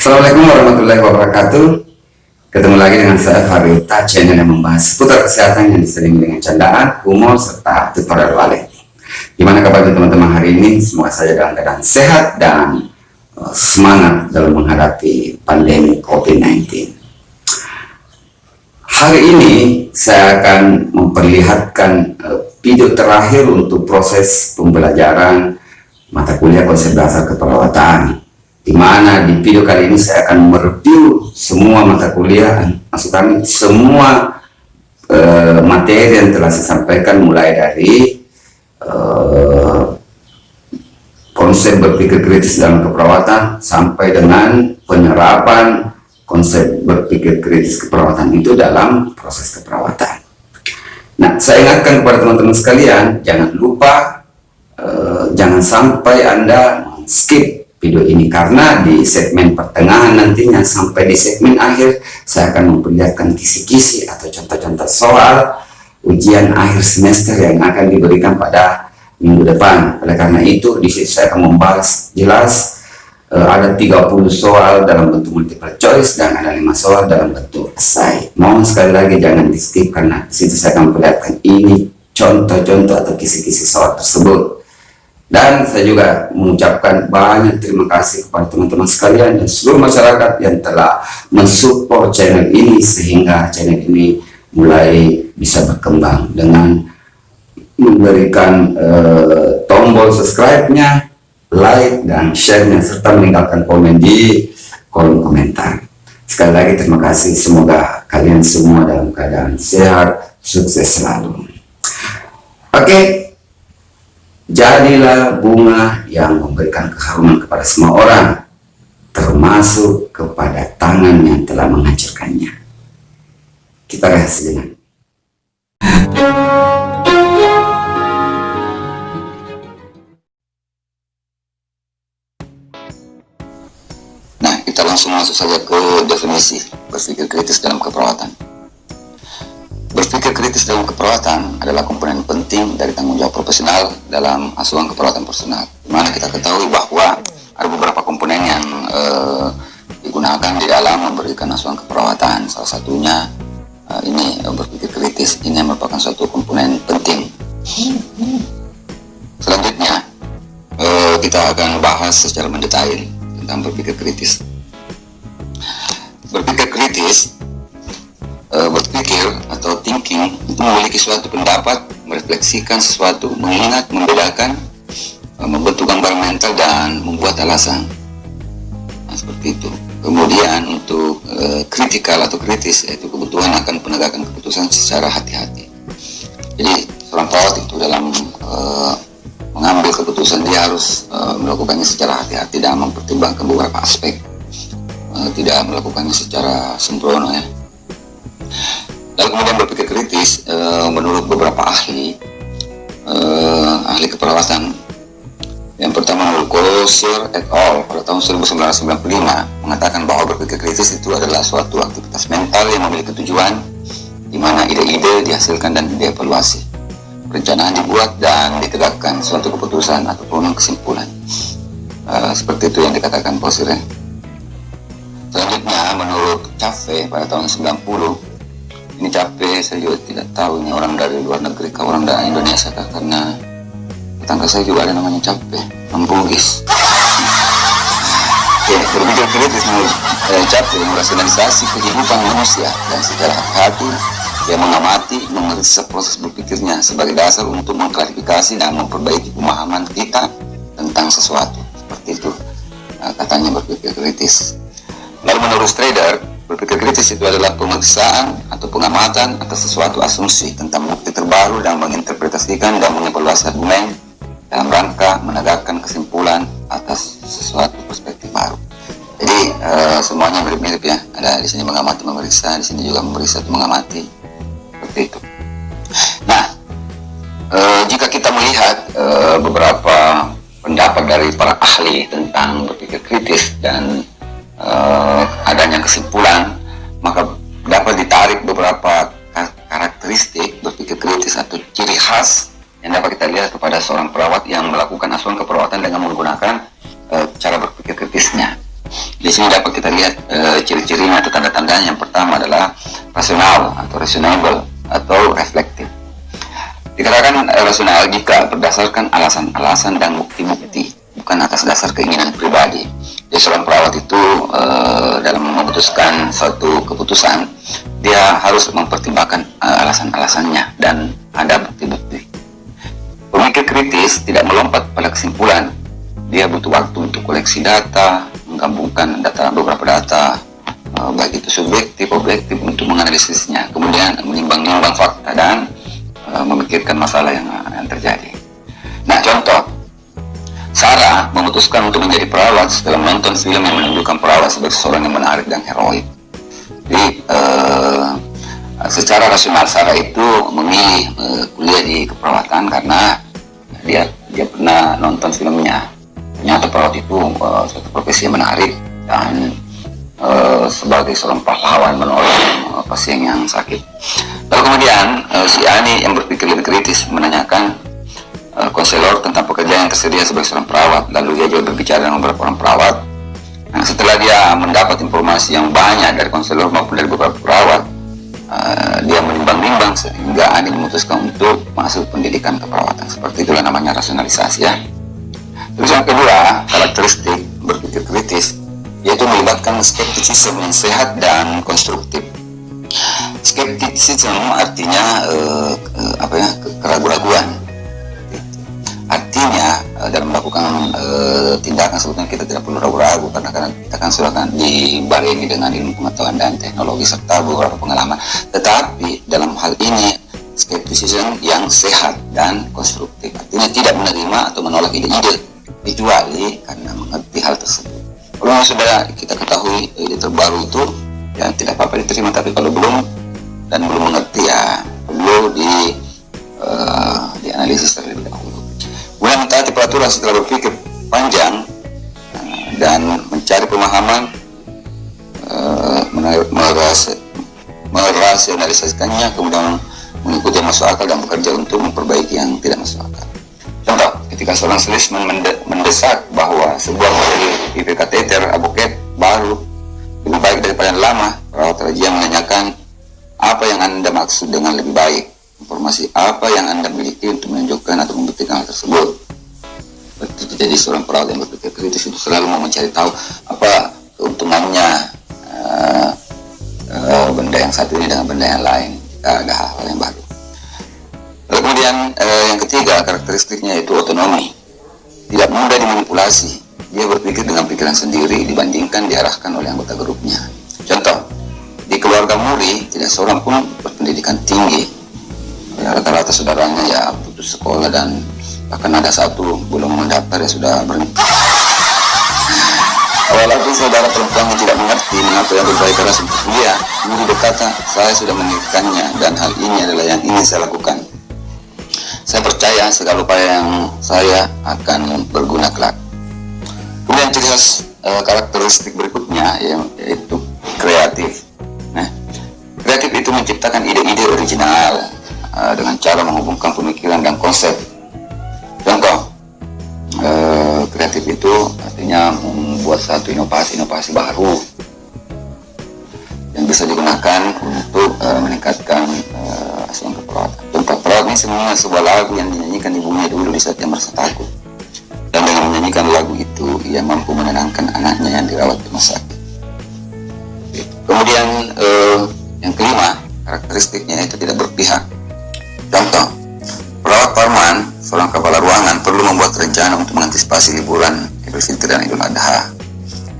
Assalamualaikum warahmatullahi wabarakatuh. Ketemu lagi dengan saya Farita, channel yang membahas seputar kesehatan yang diselingi dengan candaan, humor, serta tutorial wallet. Gimana kabar teman-teman hari ini? Semoga saja dalam keadaan sehat dan semangat dalam menghadapi pandemi COVID-19. Hari ini saya akan memperlihatkan video terakhir untuk proses pembelajaran mata kuliah konsep dasar keperawatan, di mana di video kali ini saya akan mereview semua mata kuliah, maksud kami semua materi yang telah saya sampaikan, mulai dari konsep berpikir kritis dalam keperawatan sampai dengan penerapan konsep berpikir kritis keperawatan itu dalam proses keperawatan. Nah, saya ingatkan kepada teman-teman sekalian, jangan lupa jangan sampai Anda skip video ini, karena di segmen pertengahan nantinya sampai di segmen akhir saya akan memperlihatkan kisi-kisi atau contoh-contoh soal ujian akhir semester yang akan diberikan pada minggu depan. Oleh karena itu di situ saya akan membahas jelas, ada 30 soal dalam bentuk multiple choice dan ada 5 soal dalam bentuk esai. Mohon sekali lagi jangan di skip, karena di situ saya akan memperlihatkan ini contoh-contoh atau kisi-kisi soal tersebut. Dan saya juga mengucapkan banyak terima kasih kepada teman-teman sekalian dan seluruh masyarakat yang telah mensupport channel ini, sehingga channel ini mulai bisa berkembang dengan memberikan tombol subscribe-nya, like dan share-nya, serta meninggalkan komen di kolom komentar. Sekali lagi terima kasih, semoga kalian semua dalam keadaan sehat, sukses selalu. Oke. Jadilah bunga yang memberikan keharuman kepada semua orang, termasuk kepada tangan yang telah menghancurkannya. Kita rehat sejenak. Nah, kita langsung masuk saja ke definisi berpikir kritis dalam keperawatan. Berpikir kritis dalam keperawatan adalah komponen penting dari tanggung jawab profesional dalam asuhan keperawatan personal, di mana kita ketahui bahwa ada beberapa komponen yang digunakan di dalam memberikan asuhan keperawatan. Salah satunya ini berpikir kritis, ini merupakan suatu komponen penting. Selanjutnya kita akan bahas secara mendetail tentang berpikir kritis. Berpikir kritis, berpikir atau thinking itu memiliki suatu pendapat, merefleksikan sesuatu, mengingat, membedakan, membentuk gambar mental dan membuat alasan. Nah, seperti itu. Kemudian untuk kritikal atau kritis, yaitu kebutuhan akan penegakan keputusan secara hati-hati. Jadi seorang perawat itu dalam mengambil keputusan dia harus melakukannya secara hati-hati dan mempertimbangkan beberapa aspek, tidak melakukannya secara sembrono, ya. Lalu kemudian berpikir kritis, menurut beberapa ahli keperawatan, yang pertama menurut Crozier et al. Pada tahun 1995 mengatakan bahwa berpikir kritis itu adalah suatu aktivitas mental yang memiliki tujuan, di mana ide-ide dihasilkan dan dievaluasi, perencanaan dibuat dan ditegakkan suatu keputusan ataupun kesimpulan. Seperti itu yang dikatakan Crozier. Selanjutnya menurut Cave pada tahun 90, ini Cave saya juga tidak tahu ini orang dari luar negeri ke orang dari Indonesia, karena tetangga saya juga ada namanya Cave, Bugis. Oke, berpikir kritis menurut Cave merasionalisasi kehidupan manusia dan secara hati dia mengamati, memeriksa proses berpikirnya sebagai dasar untuk mengklarifikasi dan memperbaiki pemahaman kita tentang sesuatu. Seperti itu katanya berpikir kritis. Lalu menurut Strader, berpikir kritis itu adalah pemeriksaan atau pengamatan atas sesuatu asumsi tentang bukti terbaru dan menginterpretasikan dan mengevaluasi argumen dalam rangka menegakkan kesimpulan atas sesuatu perspektif baru. Jadi semuanya mirip-mirip, ya. Ada di sini mengamati, memeriksa, di sini juga memeriksa atau mengamati. Seperti itu. Nah, jika kita melihat beberapa pendapat dari para ahli tentang berpikir kritis dan adanya kesimpulan, maka dapat ditarik beberapa karakteristik berpikir kritis atau ciri khas yang dapat kita lihat kepada seorang perawat yang melakukan asuhan keperawatan dengan menggunakan cara berpikir kritisnya. Di sini dapat kita lihat ciri-cirinya atau tanda-tandanya. Yang pertama adalah rasional atau reasonable atau reflektif. Dikatakan rasional jika berdasarkan alasan-alasan dan bukti-bukti, bukan atas dasar keinginan pribadi. Jadi seorang perawat itu dalam memutuskan suatu keputusan, dia harus mempertimbangkan alasan-alasannya dan ada bukti-bukti. Pemikir kritis tidak melompat pada kesimpulan. Dia butuh waktu untuk koleksi data, menggabungkan beberapa data, baik itu subjektif, objektif, untuk menganalisisnya, kemudian menimbang-nimbang fakta dan memikirkan masalah yang terjadi. Nah, contoh, Sarah memutuskan untuk menjadi perawat setelah menonton film yang menunjukkan perawat sebagai seorang yang menarik dan heroik. Jadi, secara rasional Sarah itu memilih kuliah di keperawatan karena dia pernah nonton filmnya. Ternyata perawat itu suatu profesi yang menarik dan sebagai seorang pahlawan menolong pasien yang sakit. Lalu kemudian si Ani yang berpikir lebih kritis menanyakan konselor tentang pekerjaan yang tersedia sebagai seorang perawat. Lalu dia juga berbicara dengan beberapa orang perawat. Nah, setelah dia mendapat informasi yang banyak dari konselor maupun dari beberapa perawat, dia menimbang-nimbang sehingga Ani memutuskan untuk masuk pendidikan keperawatan. Seperti itulah namanya rasionalisasi, ya. Terus yang kedua, karakteristik berpikir kritis, yaitu melibatkan skeptisisme yang sehat dan konstruktif. Skeptisisme artinya keraguan-raguan. Artinya dalam melakukan tindakan sebetulnya kita tidak perlu ragu-ragu karena kita kan sudah dibarengi dengan ilmu pengetahuan dan teknologi serta beberapa pengalaman. Tetapi dalam hal ini skeptisisme yang sehat dan konstruktif, artinya tidak menerima atau menolak ide-ide kecuali karena mengerti hal tersebut. Kalau sudah kita ketahui ide terbaru itu, ya tidak apa-apa diterima, tapi kalau belum mengerti, ya perlu dianalisis terlebih dahulu. Kemudian mentaati peraturan setelah berpikir panjang dan mencari pemahaman, merasionalisasikannya, kemudian mengikuti yang masuk akal dan bekerja untuk memperbaiki yang tidak masuk akal. Contoh, ketika seorang salesman mendesak bahwa sebuah model IV kateter aboket baru lebih baik daripada yang lama, perawat rajia menanyakan, apa yang Anda maksud dengan lebih baik? Informasi apa yang Anda miliki untuk menunjukkan atau membuktikan hal tersebut? Jadi seorang perawat yang berpikir kritis itu selalu mau mencari tahu apa keuntungannya benda yang satu ini dengan benda yang lain jika ada hal-hal yang baru. Lalu kemudian yang ketiga, karakteristiknya itu otonomi. Tidak mudah dimanipulasi. Dia berpikir dengan pikiran sendiri dibandingkan diarahkan oleh anggota grupnya. Contoh, di keluarga Muri tidak seorang pun berpendidikan tinggi. Rata-rata saudaranya ya putus sekolah dan bahkan ada satu belum mendaftar ya sudah berhenti. Walaupun saudara perempuannya tidak mengerti mengapa yang berbaik keras untuk kuliah, Muri berkata, saya sudah menginginkannya dan hal ini adalah yang ingin saya lakukan. Saya percaya segala upaya yang saya akan berguna kelak. Kemudian ciri khas karakteristik berikutnya yaitu kreatif. Nah, kreatif itu menciptakan ide-ide original dengan cara menghubungkan pemikiran dan konsep. Contoh, kreatif itu artinya membuat satu inovasi baru yang bisa digunakan untuk meningkatkan asuhan keperawatan. Contoh, perawat ini sebenarnya sebuah lagu yang dinyanyikan ibunya dulu di saat dia merasa takut. Dan dengan menyanyikan lagu itu, ia mampu menenangkan anaknya yang dirawat di rumah sakit. Kemudian yang kelima, karakteristiknya itu tidak berpihak. Contoh, perawat Parman, seorang kepala ruangan, perlu membuat rencana untuk mengantisipasi liburan Idul Fitri dan Idul Adha.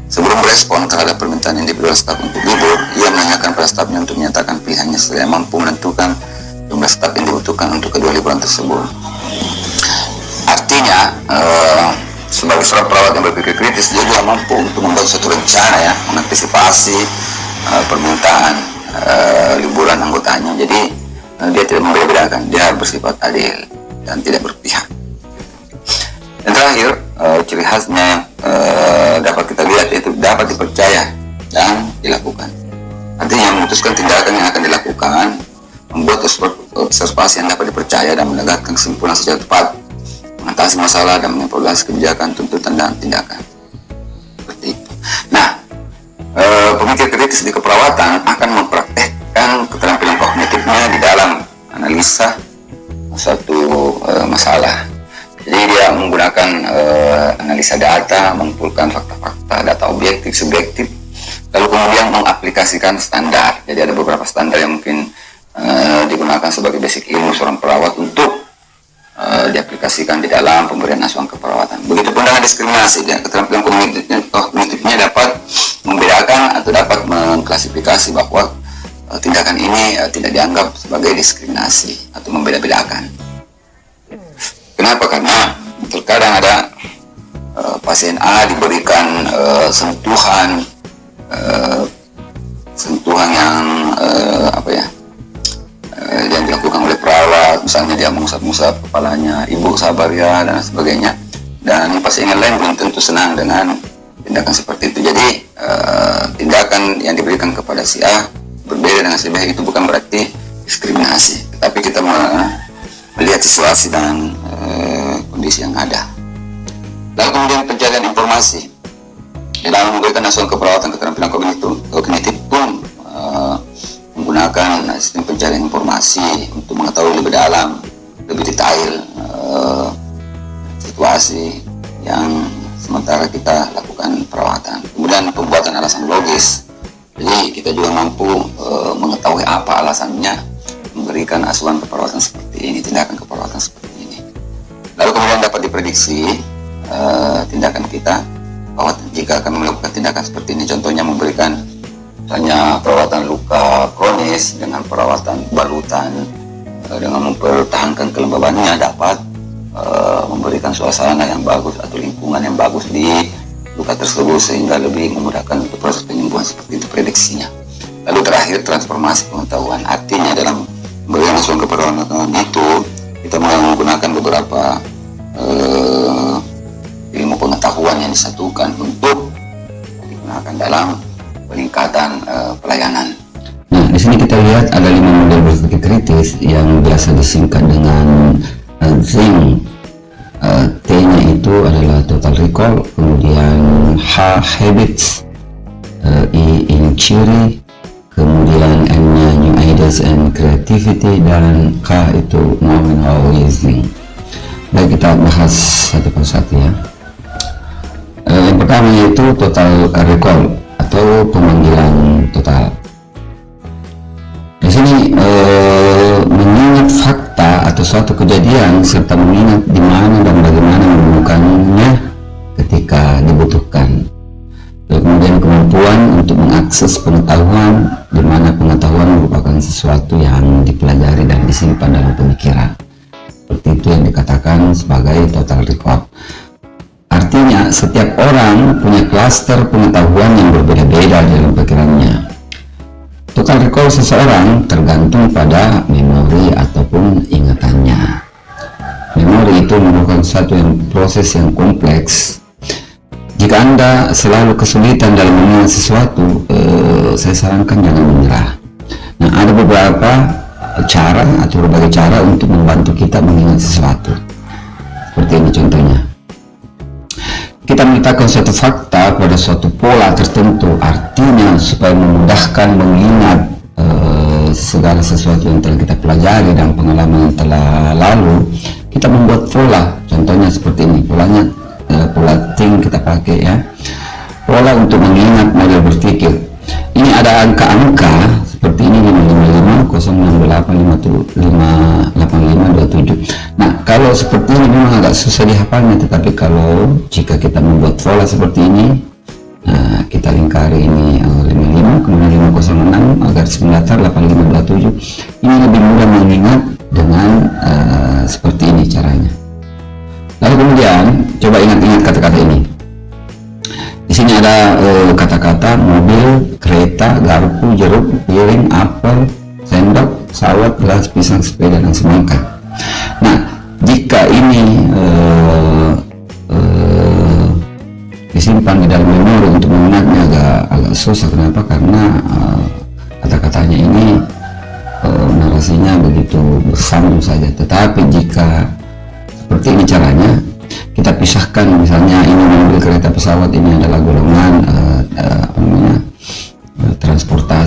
Sebelum merespon terhadap permintaan individual staf untuk libur, ia menanyakan pada stafnya untuk menyatakan pilihannya setelah mampu menentukan jumlah staf yang dibutuhkan untuk kedua liburan tersebut. Artinya, sebagai seorang perawat yang berpikir kritis, dia juga mampu untuk membuat suatu rencana, ya, mengantisipasi permintaan liburan anggotanya. Jadi dia tidak membeda-bedakan, dia harus bersifat adil dan tidak berpihak. Dan terakhir, ciri khasnya dapat kita lihat yaitu dapat dipercaya dan dilakukan. Artinya memutuskan tindakan yang akan dilakukan, membuat observasi yang dapat dipercaya dan menegakkan kesimpulan secara tepat, mengatasi masalah dan mengevaluasi kebijakan, tuntutan dan tindakan. Seperti itu. Nah, kritis di keperawatan akan mempraktekkan keterampilan kognitifnya di dalam analisa suatu masalah. Jadi dia menggunakan analisa data, mengumpulkan fakta-fakta, data objektif, subjektif, lalu kemudian mengaplikasikan standar. Jadi ada beberapa standar yang mungkin digunakan sebagai basic ilmu seorang perawat untuk diaplikasikan di dalam pemberian asuhan keperawatan. Begitupun dengan diskriminasi, keterampilan kognitifnya dapat membedakan atau dapat mengklasifikasi bahwa tindakan ini tidak dianggap sebagai diskriminasi atau membeda-bedakan. Kenapa? Karena terkadang ada pasien A diberikan sentuhan yang yang dilakukan oleh perawat, misalnya dia mengusap-usap kepalanya, ibu sabar ya, dan sebagainya, dan pasien yang lain belum tentu senang dengan tindakan seperti itu. Jadi tindakan yang diberikan kepada si A berbeda dengan si B, itu bukan berarti diskriminasi, tetapi kita melihat situasi dan kondisi yang ada. Lalu kemudian pencarian informasi dalam memberikan asuhan keperawatan keterampilan kognitif pun menggunakan sistem pencarian informasi untuk mengetahui lebih dalam, lebih detail situasi yang sementara kita lakukan perawatan. Kemudian pembuatan alasan logis, jadi kita juga mampu mengetahui apa alasannya memberikan asuhan keperawatan seperti ini, tindakan keperawatan seperti ini. Lalu kemudian dapat diprediksi tindakan kita bahwa jika akan melakukan tindakan seperti ini, contohnya memberikan misalnya perawatan luka kronis dengan perawatan balutan, dengan mempertahankan kelembabannya, dapat memberikan suasana yang bagus atau lingkungan yang bagus di luka tersebut sehingga lebih memudahkan untuk proses penyembuhan, seperti itu prediksinya. Lalu terakhir transformasi pengetahuan, artinya dalam pemberian asuhan keperawatan itu kita menggunakan beberapa ilmu pengetahuan yang disatukan untuk digunakan dalam peningkatan pelayanan. Nah, di sini kita lihat ada 5 model berpikir kritis yang biasa disingkat dengan ZING. T-nya itu adalah total recall, kemudian H habits, I inquiry, kemudian N-nya new ideas and creativity, dan K itu knowing how reasoning. Baik, kita bahas satu persatu ya. Yang pertama yaitu total recall atau pemanggilan total. Di sini mengingat fakta atau suatu kejadian serta mengingat di mana dan bagaimana menemukannya ketika dibutuhkan. Lalu kemudian kemampuan untuk mengakses pengetahuan di mana pengetahuan merupakan sesuatu yang dipelajari dan disimpan dalam pemikiran. Seperti itu yang dikatakan sebagai total recall. Artinya setiap orang punya klaster pengetahuan yang berbeda-beda dalam pikirannya. Total recall seseorang tergantung pada memori ataupun ingatannya. Memori itu merupakan suatu proses yang kompleks. Jika Anda selalu kesulitan dalam mengingat sesuatu, saya sarankan jangan menyerah. Nah, ada beberapa cara atau berbagai cara untuk membantu kita mengingat sesuatu. Seperti ini contohnya. Kita meletakkan suatu fakta pada suatu pola tertentu, artinya supaya memudahkan mengingat segala sesuatu yang telah kita pelajari dan pengalaman yang telah lalu, kita membuat pola. Contohnya seperti ini, polanya pola ting kita pakai ya, pola untuk mengingat model berpikir. Ini ada angka-angka seperti ini, 555 068 585 27. Nah, kalau seperti ini memang agak susah dihafalnya, tetapi kalau jika kita membuat pola seperti ini, nah, kita lingkari ini 55 kemudian 506 agar 8527, ini lebih mudah mengingat dengan seperti ini caranya. Lalu kemudian coba ingat-ingat kata-kata ini. Di sini ada kata-kata mobil, kereta, garpu, jeruk, piring, apel, sendok, sawat, gelas, pisang, sepeda, dan semangka. Nah, jika ini disimpan di dalam memori, untuk mengingatnya agak susah. Kenapa? Karena kata-katanya ini narasinya begitu bersambung saja. Tetapi jika seperti ini caranya, kita pisahkan, misalnya ini mobil, kereta, pesawat, ini adalah golongan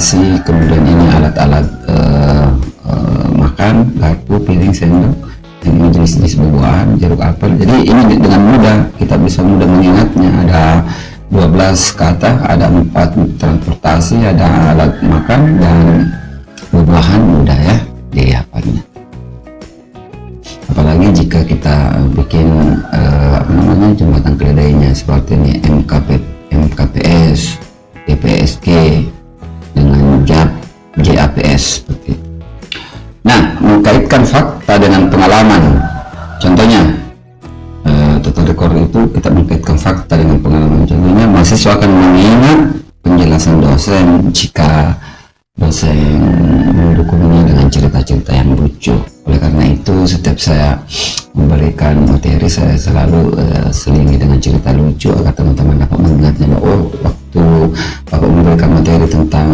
transportasi, kemudian ini alat-alat makan, garpu, piring, sendok, dan ini jenis-jenis buah-buahan, jeruk, apel. Jadi ini dengan mudah kita bisa mudah mengingatnya. Ada 12 kata, ada 4 transportasi, ada alat makan dan buah-buahan, mudah ya dihafalnya. Apalagi jika kita bikin jembatan keledainya seperti ini MKPS, DPSG dengan JAPS seperti itu. Nah, mengkaitkan fakta dengan pengalaman, contohnya total record itu kita mengkaitkan fakta dengan pengalaman. Contohnya mahasiswa akan mengingat penjelasan dosen jika dosen mendukungnya dengan cerita-cerita yang lucu. Oleh karena itu, setiap saya memberikan materi, saya selalu selingi dengan cerita lucu agar teman-teman dapat mengingatnya. Oh, waktu Bapak memberikan materi tentang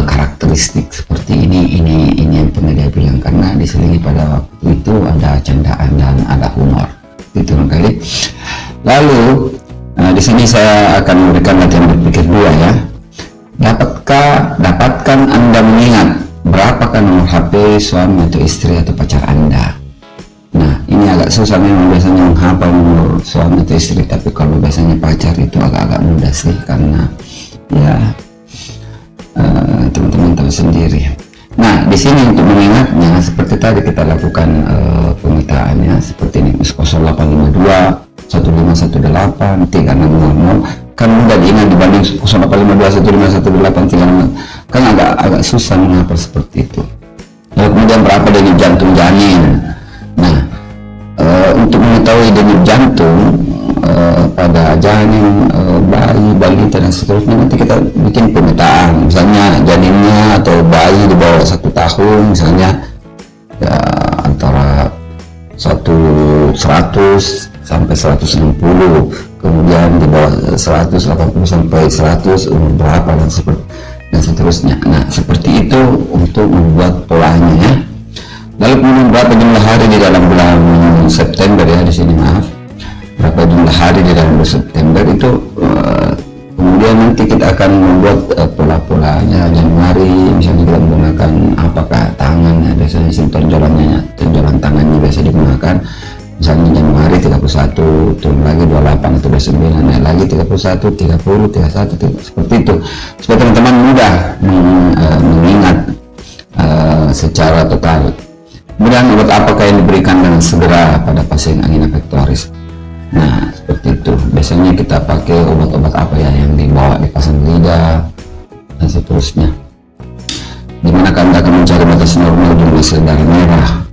karakteristik seperti ini yang pernah dia bilang, karena diselingi pada waktu itu ada candaan dan ada humor. Itu kali. Lalu di sini saya akan memberikan latihan berpikir 2 ya. Dapatkan Anda mengingat berapakah nomor HP suami atau istri atau pacar Anda. Nah, ini agak susah memang biasanya menghafal nomor suami atau istri, tapi kalau biasanya pacar itu agak-agak mudah sih, karena ya teman-teman tahu sendiri. Nah, di sini untuk mengingatnya seperti tadi kita lakukan pemetaannya seperti ini, 0852 1518 3600, kan mudah diingat dibanding 0852 1518 3600, kan agak susah menghafal seperti itu. Lalu kemudian berapa denyut jantung janin. Nah, untuk mengetahui denyut jantung pada janin, bayi, balita dan seterusnya, nanti kita bikin pemetaan. Misalnya janinnya atau bayi di bawah 1 tahun misalnya ya, antara 100 sampai 160, kemudian di bawah 180 sampai 100 umur berapa dan seterusnya. Nah, seperti itu untuk membuat polanya ya. Lalu kemudian berapa jumlah hari di dalam bulan September ya, di sini maaf, berapa jumlah hari di dalam bulan September itu. Kemudian nanti kita akan membuat pola-polanya. Januari misalnya kita menggunakan apakah tangannya, biasanya tonjolan tangannya biasa digunakan. Misalnya Januari 31, turun lagi 28 atau 29, naik lagi 31, 30, 31, seperti itu, supaya teman-teman mudah mengingat secara total. Kemudian obat apakah yang diberikan dengan segera pada pasien angina pectoris. Nah, seperti itu. Biasanya kita pakai obat-obat apa ya yang dibawa dipasang lidah dan seterusnya. Dimana Anda akan mencari batas normal jumlah sel darah merah.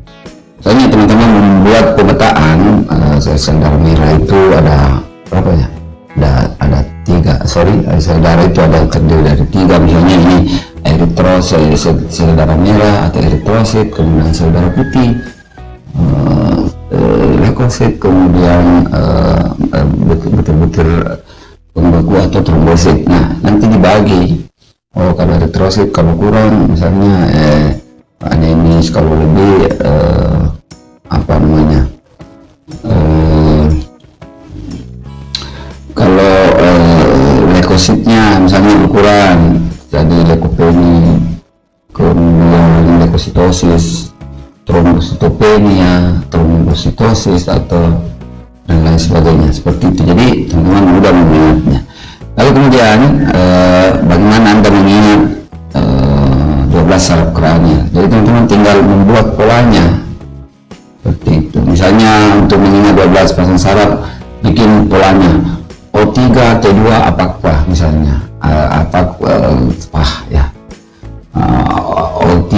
Soalnya teman-teman membuat pemetaan sel darah merah itu ada berapa ya? Ada 3. Sel darah itu ada terdiri dari 3. Misalnya ini eritrosit, sel darah merah atau eritrosit, kemudian sel darah putih, leukosit, kemudian butir-butir pembeku atau trombosit. Nah, nanti dibagi. Oh, kalau eritrosit kalau kurang, misalnya anemis, kalau lebih kalau leukositnya misalnya ukuran, jadi leukopenia, kemudian leukositosis, trombositopenia, trombositosis atau dan lain sebagainya, seperti itu. Jadi teman-teman mudah mengingatnya. Lalu kemudian bagaimana Anda mengingat 12 saraf kranial. Jadi teman-teman tinggal membuat polanya seperti itu. Misalnya untuk mengingat 12 pasang saraf, bikin polanya O3 T2 apakah misalnya O3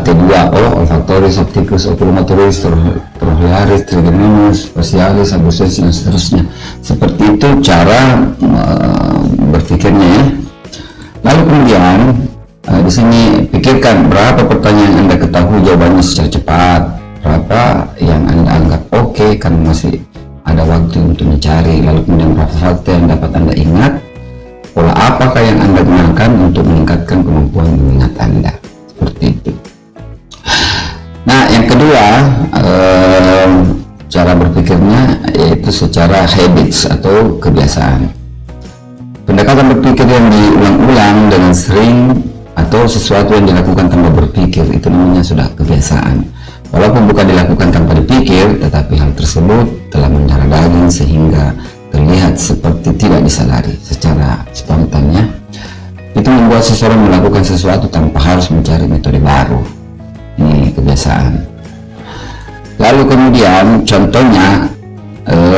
T2 O olfaktoris, opticus, oculomotoris, trochlearis, trigeminus, facialis, abscessus dan seterusnya. Seperti itu cara berpikirnya ya. Lalu kemudian di sini pikirkan berapa pertanyaan yang Anda ketahui jawabannya secara cepat, berapa yang Anda anggap oke karena masih ada waktu untuk mencari. Lalu kemudian berapa fakta yang dapat Anda ingat, pola apakah yang Anda gunakan untuk meningkatkan kemampuan mengingat Anda, seperti itu. Nah, yang kedua cara berpikirnya yaitu secara habits atau kebiasaan. Pendekatan berpikir yang diulang-ulang dengan sering atau sesuatu yang dilakukan tanpa berpikir itu namanya sudah kebiasaan. Walaupun bukan dilakukan tanpa dipikir, tetapi hal tersebut telah mendarah daging sehingga terlihat seperti tidak disadari secara spontannya. Itu membuat seseorang melakukan sesuatu tanpa harus mencari metode baru. Ini kebiasaan. Lalu kemudian contohnya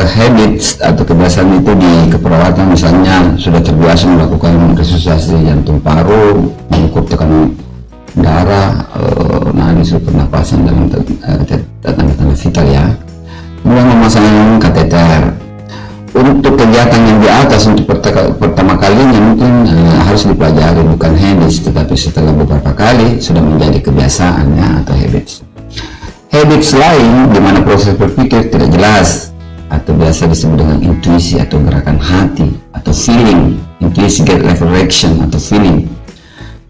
habits atau kebiasaan itu di keperawatan, misalnya sudah terbiasa melakukan resusitasi jantung paru, mengukur tekanan darah, nadi pernapasan dalam tanda-tanda vital ya, kemudian memasang kateter. Untuk kegiatan yang di atas untuk pertama kalinya mungkin harus dipelajari, bukan habits, tetapi setelah beberapa kali sudah menjadi kebiasaan ya, atau habits. Habits lain di mana proses berpikir tidak jelas atau biasa disebut dengan intuisi atau gerakan hati atau feeling. Intuisi, gut level reaction atau feeling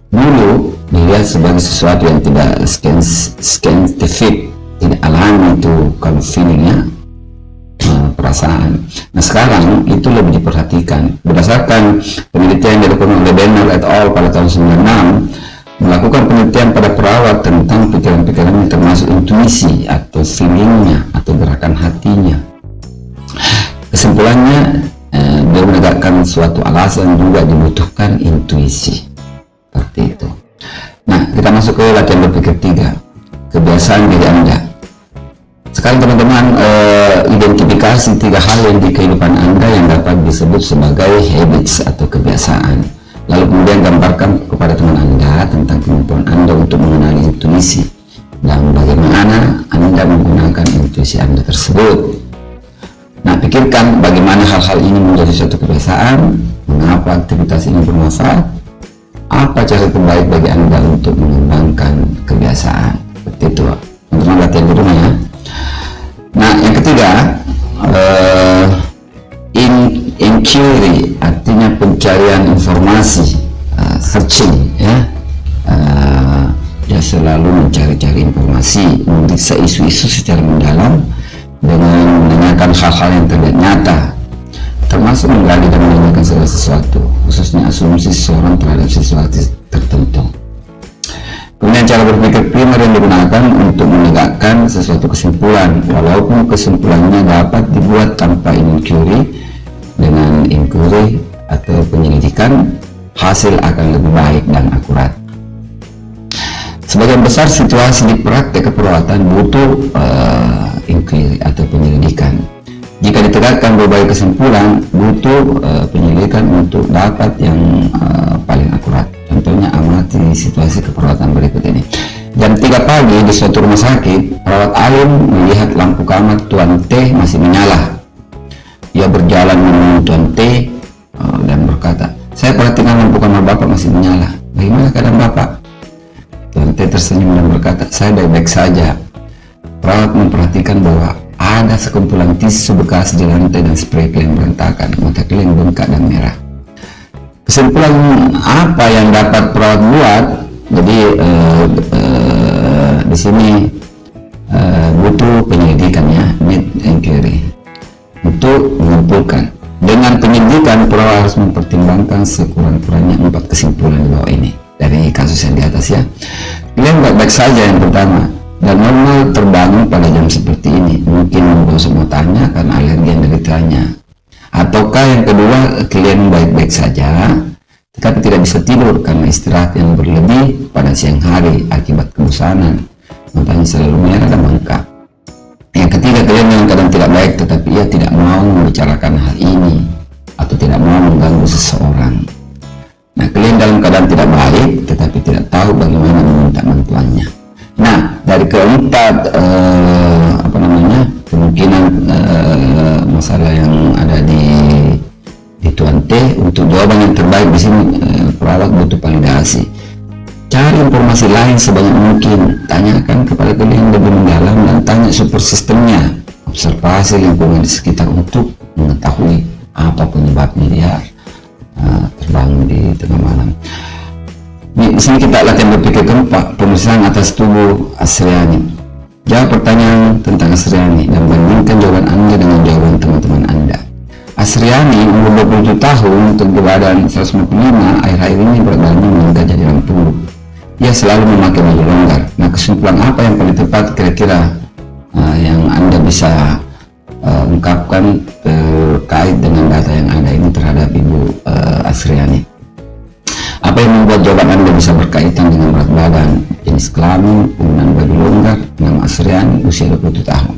dulu dilihat sebagai sesuatu yang tidak scientific, tidak alami itu kalau feelingnya, perasaan. Nah sekarang itu lebih diperhatikan. Berdasarkan penelitian yang dilakukan oleh Benner et al. Pada tahun 96, melakukan penelitian pada perawat tentang pikiran-pikirannya termasuk intuisi atau feelingnya atau gerakan hatinya. Kesimpulannya, dia menegakkan suatu alasan juga dibutuhkan intuisi. Seperti itu. Nah, kita masuk ke latihan berpikir 3, kebiasaan diri Anda. Sekarang teman-teman identifikasi 3 hal yang di kehidupan Anda yang dapat disebut sebagai habits atau kebiasaan. Lalu kemudian gambarkan kepada teman Anda tentang kemampuan Anda untuk mengenali intuisi dan bagaimana Anda menggunakan intuisi Anda tersebut. Nah, pikirkan bagaimana hal-hal ini menjadi suatu kebiasaan, mengapa aktivitas ini bermanfaat, apa cara terbaik bagi Anda untuk mengembangkan kebiasaan. Seperti itu, teman-teman, latihan di rumah ya. Nah, yang ketiga, inquiry, artinya pencarian informasi, searching ya. Dia selalu mencari-cari informasi, memeriksa isu-isu secara mendalam dengan menanyakan hal-hal yang terlihat nyata, termasuk menggali dan menanyakan segala sesuatu, khususnya asumsi seseorang terhadap sesuatu tertentu. Kemudian cara berpikir primer yang digunakan untuk menegakkan sesuatu kesimpulan, walaupun kesimpulannya dapat dibuat tanpa inquiry. Dengan inquiry atau penyelidikan, hasil akan lebih baik dan akurat. Sebagian besar situasi di praktek keperawatan butuh inquiry atau penyelidikan. Jika ditegakkan berbagai kesimpulan, butuh penyelidikan untuk dapat yang paling akurat. Contohnya, amati situasi keperawatan berikut ini. Jam 3 pagi di suatu rumah sakit, perawat Alim melihat lampu kamar Tuan T masih menyala. Ia berjalan menemui Tuan T dan berkata, "Saya perhatikan lampu kamar Bapak masih menyala. Bagaimana keadaan Bapak?" Tuan T tersenyum dan berkata, "Saya baik-baik saja." Perawat memperhatikan bahwa ada sekumpulan tisu bekas di lantai dan spray klien berantakan, mata klien bengkak dan merah. Kesimpulan apa yang dapat perawat buat? Jadi di sini butuh penyelidikan ya, need inquiry, untuk mengumpulkan. Dengan penyelidikan, perawat harus mempertimbangkan sekurang-kurangnya 4 kesimpulan di bawah ini dari kasus yang di atas ya. Klien baik-baik saja yang pertama, dan normal terbangun pada jam seperti ini, mungkin menggosok matanya karena alergi yang deritanya. Ataukah yang kedua, klien baik-baik saja tetapi tidak bisa tidur karena istirahat yang berlebih pada siang hari akibat kebosanan, matanya selalu merah dan bengkak. Yang ketiga, klien yang kadang tidak baik tetapi ia tidak mau membicarakan hal ini atau tidak mau mengganggu seseorang. Nah, klien dalam keadaan tidak baik tetapi tidak tahu bagaimana meminta bantuannya. Nah, dari keempat kemungkinan masalah yang ada di Tuan T, untuk jawaban yang terbaik di sini perawat butuh validasi. Cari informasi lain sebanyak mungkin, tanyakan kepada klien lebih mendalam dan tanya support sistemnya, observasi lingkungan di sekitar untuk mengetahui apa penyebabnya dia terbangun di tengah malam. Di sini kita latihan berpikir keempat, pemeriksaan atas tubuh Asriani. Jawab pertanyaan tentang Asriani dan bandingkan jawaban Anda dengan jawaban teman-teman Anda. Asriani umur 27 tahun, tinggi badan 155, akhir-akhir ini berat badannya meningkat jadi 60. Ia selalu memakai baju longgar. Nah, kesimpulan apa yang paling tepat kira-kira yang Anda bisa ungkapkan terkait dengan data yang ada ini terhadap Ibu Asriani? Apa yang membuat jawaban Anda bisa berkaitan dengan berat badan, jenis kelamin, penggunaan baju longgar, nama Asriani, usia 27 tahun?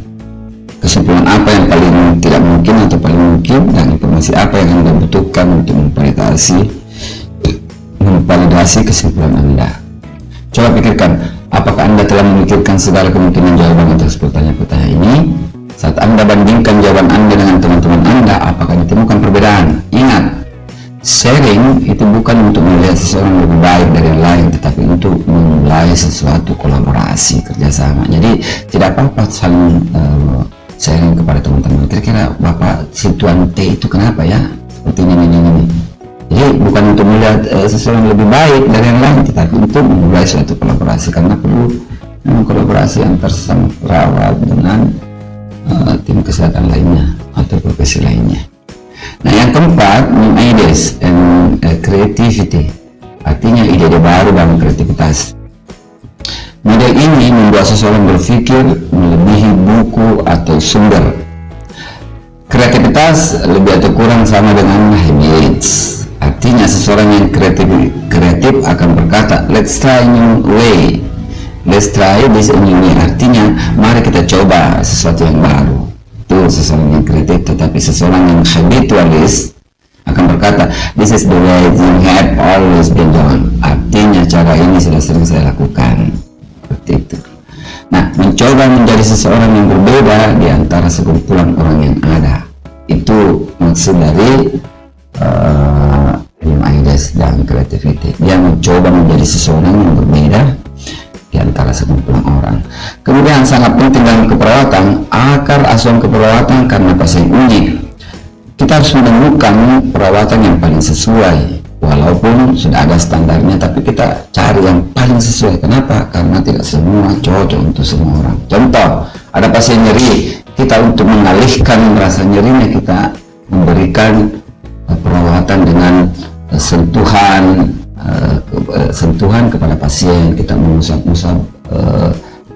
Kesimpulan apa yang paling tidak mungkin atau paling mungkin, dan informasi apa yang Anda butuhkan untuk memvalidasi kesimpulan Anda? Coba pikirkan, apakah Anda telah memikirkan segala kemungkinan jawaban atas pertanyaan-pertanyaan ini? Saat Anda bandingkan jawaban Anda dengan teman-teman Anda, apakah ditemukan perbedaan? Ingat, sharing itu bukan untuk melihat seseorang lebih baik dari yang lain, tetapi untuk memulai sesuatu kolaborasi, kerjasama. Jadi tidak apa-apa saling sharing kepada teman-teman. Kira-kira Bapak si Tuan T itu kenapa ya seperti ini. Jadi bukan untuk melihat seseorang lebih baik dari yang lain, tetapi untuk memulai suatu kolaborasi, karena perlu kolaborasi antar sesama perawat dengan tim kesehatan lainnya atau profesi lainnya. Nah, yang keempat, new ideas and creativity, artinya ide-ide baru dan kreativitas. Model ini membuat seseorang berpikir melebihi buku atau sumber. Kreativitas lebih atau kurang sama dengan habits, artinya seseorang yang kreatif akan berkata, let's try new way, let's try this new way, artinya mari kita coba sesuatu yang baru. Itu seseorang yang kreatif. Tetapi seseorang yang habitualis akan berkata, this is the way you have always been done, artinya cara ini sudah sering saya lakukan. Seperti itu. Nah, mencoba menjadi seseorang yang berbeda di antara sekumpulan orang yang ada, itu maksud dari new ideas dan creativity. Dia mencoba menjadi seseorang yang berbeda di antara sekumpulan orang. Kemudian sangat penting dalam keperawatan, akar asuhan keperawatan karena pasien unik. Kita harus menemukan perawatan yang paling sesuai. Walaupun sudah ada standarnya, tapi kita cari yang paling sesuai. Kenapa? Karena tidak semua cocok untuk semua orang. Contoh, ada pasien nyeri, kita untuk mengalihkan rasa nyerinya, kita memberikan perawatan dengan sentuhan kepada pasien, kita mengusap-usap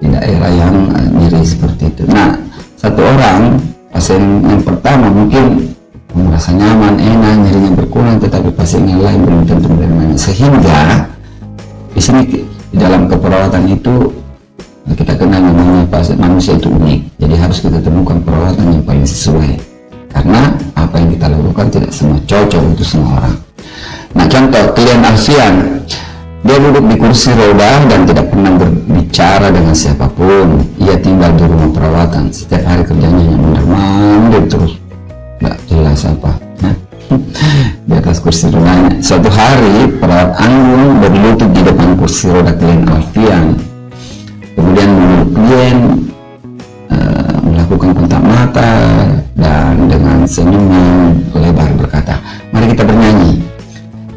di daerah yang nyeri seperti itu. Nah, satu orang pasien yang pertama mungkin merasa nyaman, enak, nyerinya berkurang, tetapi pasien yang lain belum tentu menerimanya. Sehingga di sini di dalam keperawatan itu kita kenal namanya manusia itu unik. Jadi harus kita temukan perawatan yang paling sesuai, karena apa yang kita lakukan tidak semua cocok untuk semua orang. Nah, contoh klien Alfian, dia duduk di kursi roda dan tidak pernah berbicara dengan siapapun. Ia tinggal di rumah perawatan, setiap hari kerjanya hanya mondar-mandir terus, nggak jelas apa. Nah, di atas kursi rodanya. Suatu hari perawat Anggun berlutut di depan kursi roda klien Alfian, kemudian menurut klien melakukan kontak mata dan dengan senyuman lebar berkata, mari kita bernyanyi.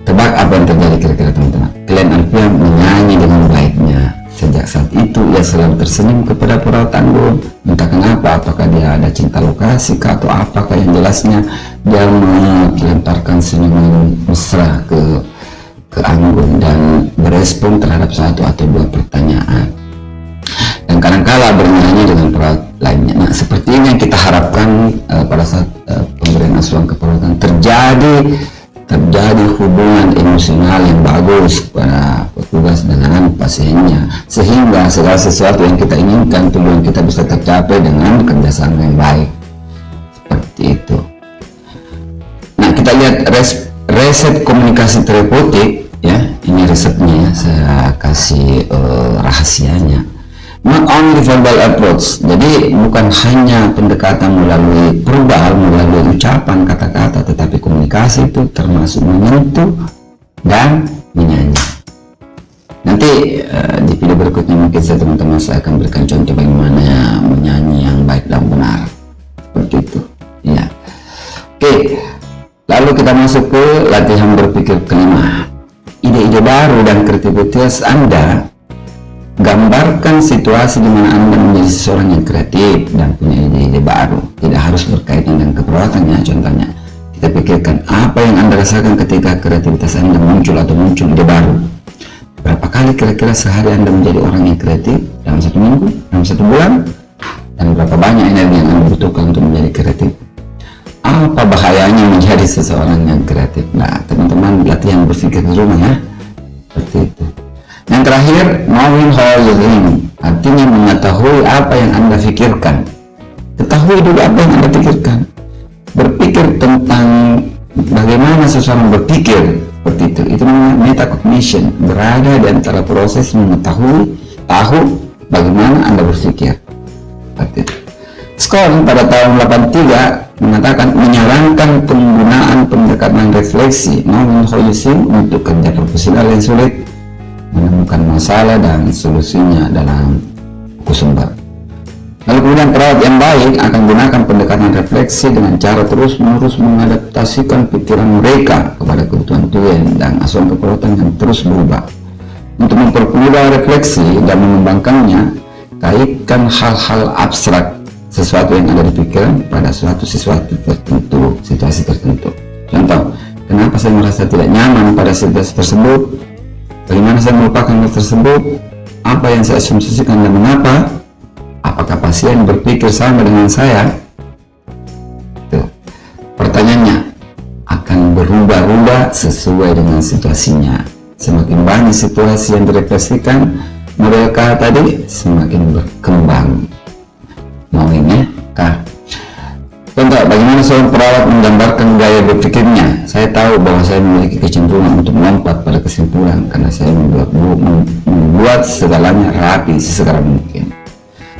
Tebak apa yang terjadi kira-kira teman-teman? Klien Alfian menyanyi dengan baiknya. Sejak saat itu ia selalu tersenyum kepada perawat Anggun. Entah kenapa, apakah dia ada cinta lokasi kah, atau apakah yang jelasnya dia melemparkan senyuman mesra ke Anggun dan berespon terhadap satu atau dua pertanyaan. Dan kadang-kala bernyanyi dengan perawat lainnya. Nah, seperti ini yang kita harapkan pada saat pemberian asuhan keperawatan terjadi hubungan emosional yang bagus pada petugas dengan pasiennya, sehingga segala sesuatu yang kita inginkan, tujuan kita bisa tercapai dengan kerjasama yang baik. Seperti itu. Nah, kita lihat resep komunikasi terapeutik ya. Ini resepnya ya, saya kasih rahasianya. Not only verbal approach, jadi bukan hanya pendekatan melalui verbal, melalui ucapan kata-kata, tetapi komunikasi itu termasuk menyentuh dan menyanyi. Nanti di video berikutnya mungkin teman-teman saya akan berikan contoh bagaimana menyanyi yang baik dan benar, seperti itu. Ya, oke. Lalu kita masuk ke latihan berpikir kelima. Ide-ide baru dan kreativitas Anda. Gambarkan situasi di mana Anda menjadi seseorang yang kreatif dan punya ide-ide baru. Tidak harus berkaitan dengan keperawatannya. Contohnya, kita pikirkan apa yang Anda rasakan ketika kreativitas Anda muncul atau muncul ide baru. Berapa kali kira-kira sehari Anda menjadi orang yang kreatif dalam 1 minggu, dalam 1 bulan, dan berapa banyak energi yang Anda butuhkan untuk menjadi kreatif. Apa bahayanya menjadi seseorang yang kreatif? Nah, teman-teman latihan berpikir di rumah ya, seperti itu. Yang terakhir, knowing how you think, artinya mengetahui apa yang Anda pikirkan. Ketahui dulu apa yang Anda pikirkan. Berpikir tentang bagaimana seseorang berpikir, seperti itu namanya metacognition, berada di antara proses mengetahui, tahu bagaimana Anda berpikir. Seperti itu. Scott pada tahun 83 mengatakan menyarankan penggunaan pendekatan refleksi knowing how you think untuk kerja profesional yang sulit menemukan masalah dan solusinya dalam buku sumber. Lalu kemudian perawat yang baik akan gunakan pendekatan refleksi dengan cara terus-menerus mengadaptasikan pikiran mereka kepada kebutuhan klien dan asuhan keperawatan yang terus berubah. Untuk mempermudah refleksi dan mengembangkannya, kaitkan hal-hal abstrak, sesuatu yang ada di pikiran pada suatu situasi tertentu. Contoh, kenapa saya merasa tidak nyaman pada situasi tersebut? Bagaimana saya melupakan hal tersebut? Apa yang saya asumsikan dan mengapa? Apakah pasien berpikir sama dengan saya? Tuh. Pertanyaannya akan berubah-ubah sesuai dengan situasinya. Semakin banyak situasi yang direfleksikan, model K tadi semakin berkembang. Mau ini K. Contoh, bagaimana seorang perawat menggambarkan gaya berpikirnya? Saya tahu bahwa saya memiliki kecenderungan untuk melompat pada kesimpulan karena saya membuat segalanya rapi sesegera mungkin.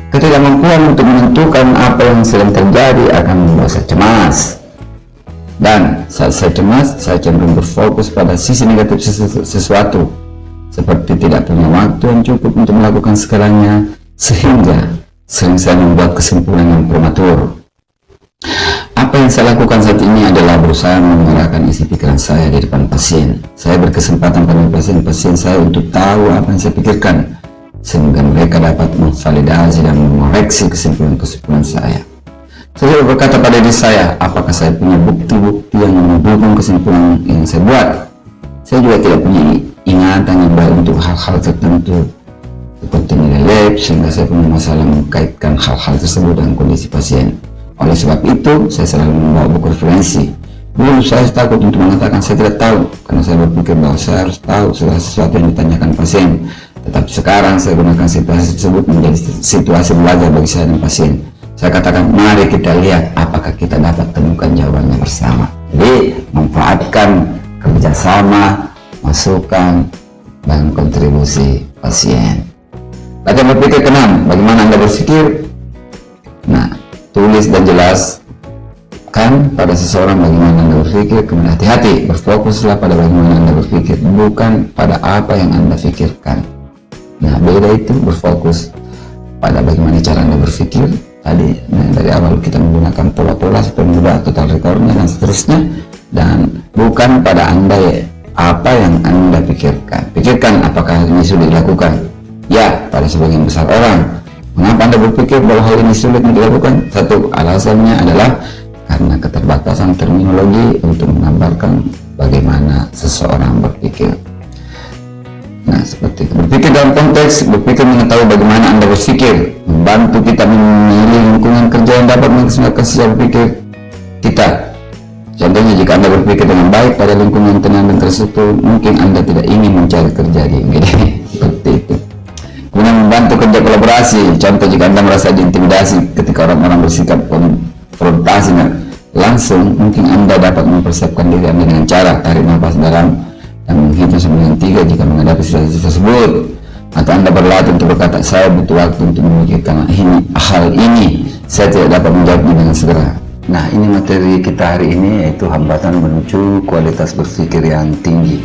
Ketidakmampuan untuk menentukan apa yang sedang terjadi akan membuat saya cemas. Dan saat saya cemas, saya cenderung berfokus pada sisi negatif sesuatu, seperti tidak punya waktu yang cukup untuk melakukan segalanya, sehingga sering saya membuat kesimpulan yang prematur. Apa yang saya lakukan saat ini adalah berusaha mengarahkan isi pikiran saya di depan pasien. Saya berkesempatan pada pasien-pasien saya untuk tahu apa yang saya pikirkan, sehingga mereka dapat memvalidasi dan mengoreksi kesimpulan-kesimpulan saya. Saya berkata pada diri saya, apakah saya punya bukti-bukti yang mendukung kesimpulan yang saya buat? Saya juga tidak punya ingatan yang baik untuk hal-hal tertentu, seperti nilai lab, sehingga saya punya masalah mengkaitkan hal-hal tersebut dengan kondisi pasien. Oleh sebab itu, saya selalu membawa buku referensi. Dulu saya takut untuk mengatakan saya tidak tahu, karena saya berpikir bahwa saya harus tahu segala sesuatu yang ditanyakan pasien. Tetapi sekarang saya gunakan situasi tersebut menjadi situasi belajar bagi saya dan pasien. Saya katakan, mari kita lihat apakah kita dapat temukan jawabannya bersama. Jadi, manfaatkan kerjasama, masukan, dan kontribusi pasien. Latihan berpikir ke-6, bagaimana Anda berpikir? Nah, tulis dan jelaskan pada seseorang bagaimana Anda berpikir, kemudian hati-hati, berfokuslah pada bagaimana Anda berpikir, bukan pada apa yang Anda pikirkan. Nah, beda itu, berfokus pada bagaimana cara Anda berpikir. Tadi dari awal kita menggunakan pola-pola seperti mudah, total recall-nya dan seterusnya, dan bukan pada Anda ya, apa yang Anda pikirkan. Pikirkan apakah ini sudah dilakukan. Ya, pada sebagian besar orang. Mengapa Anda berpikir bahwa hal ini sulit dilakukan? Satu, alasannya adalah karena keterbatasan terminologi untuk menggambarkan bagaimana seseorang berpikir. Nah, seperti itu. Berpikir dalam konteks, berpikir mengetahui bagaimana Anda berpikir, membantu kita memilih lingkungan kerja yang dapat memaksimalkan secara berpikir kita. Contohnya, jika Anda berpikir dengan baik pada lingkungan tenang dan terstruktur, mungkin Anda tidak ingin mencari kerja di Inggris. Seperti itu. Kemudian membantu kerja kolaborasi. Contoh, jika Anda merasa diintimidasi ketika orang-orang bersikap konfrontasi langsung, mungkin Anda dapat mempersiapkan diri Anda dengan cara tarik nafas dalam dan menghitung sampai 3 jika menghadapi situasi tersebut. Atau Anda berlatih untuk berkata, saya butuh waktu untuk memikirkan hal ini, saya tidak dapat menjawabnya dengan segera. Nah, ini materi kita hari ini, yaitu hambatan menuju kualitas berpikir yang tinggi.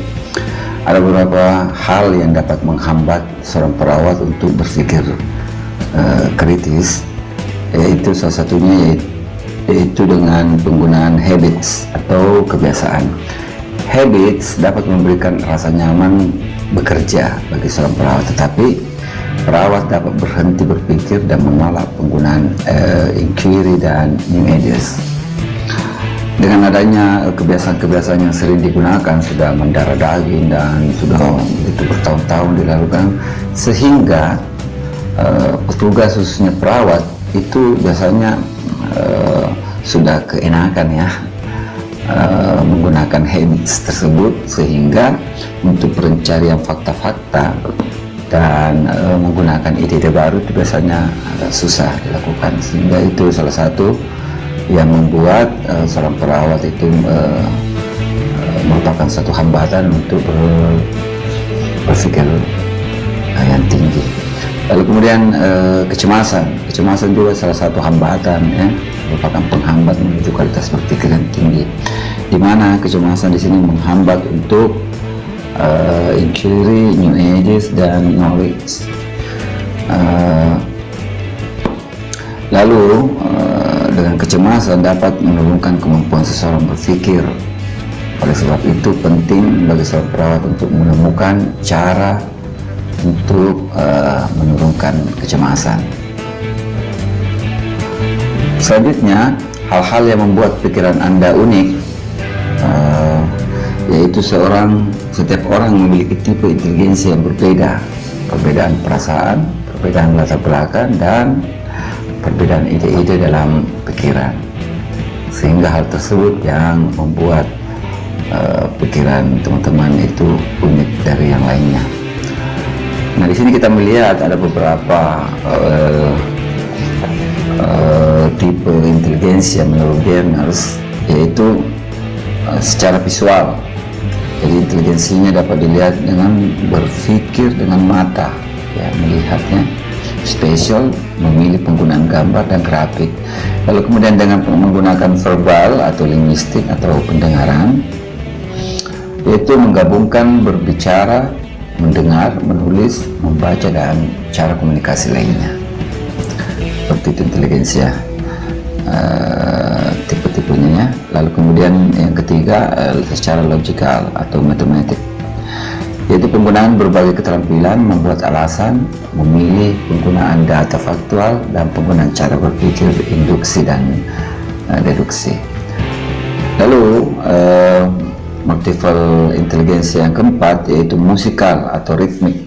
Ada beberapa hal yang dapat menghambat seorang perawat untuk berpikir kritis, yaitu salah satunya yaitu dengan penggunaan habits atau kebiasaan. Habits dapat memberikan rasa nyaman bekerja bagi seorang perawat, tetapi perawat dapat berhenti berpikir dan menolak penggunaan inquiry dan new ideas. dengan adanya kebiasaan-kebiasaan yang sering digunakan, sudah mendarah daging dan sudah begitu bertahun-tahun dilakukan, sehingga petugas khususnya perawat itu biasanya sudah keenakan ya menggunakan habits tersebut, sehingga untuk pencarian fakta-fakta dan menggunakan ide-ide baru itu biasanya agak susah dilakukan, sehingga itu salah satu yang membuat seorang perawat itu merupakan satu hambatan untuk berpikir yang tinggi. Lalu kemudian kecemasan juga salah satu hambatan ya, merupakan penghambat menuju kualitas berpikir yang tinggi, di mana kecemasan di sini menghambat untuk inquiry, new ages dan knowledge. Lalu dengan kecemasan dapat menurunkan kemampuan seseorang berpikir. Oleh sebab itu penting bagi seorang perawat untuk menemukan cara untuk menurunkan kecemasan. Selanjutnya, hal-hal yang membuat pikiran Anda unik, yaitu setiap orang memiliki tipe inteligensi yang berbeda, perbedaan perasaan, perbedaan latar belakang, dan perbedaan ide-ide dalam pikiran, sehingga hal tersebut yang membuat pikiran teman-teman itu unik dari yang lainnya. Nah, di sini kita melihat ada beberapa tipe inteligensi yang menurut Berners, yaitu secara visual. Jadi inteligensinya dapat dilihat dengan berpikir dengan mata, ya, melihatnya. Spatial, memilih penggunaan gambar dan grafik. Lalu kemudian dengan menggunakan verbal atau linguistik atau pendengaran, yaitu menggabungkan berbicara, mendengar, menulis, membaca, dan cara komunikasi lainnya. Seperti itu inteligensi ya, tipe-tipenya ya. Lalu kemudian yang ketiga secara logikal atau matematik, yaitu penggunaan berbagai keterampilan, membuat alasan, memilih, penggunaan data faktual, dan penggunaan cara berpikir induksi dan deduksi. Lalu multiple intelligensi yang keempat, yaitu musikal atau ritmik,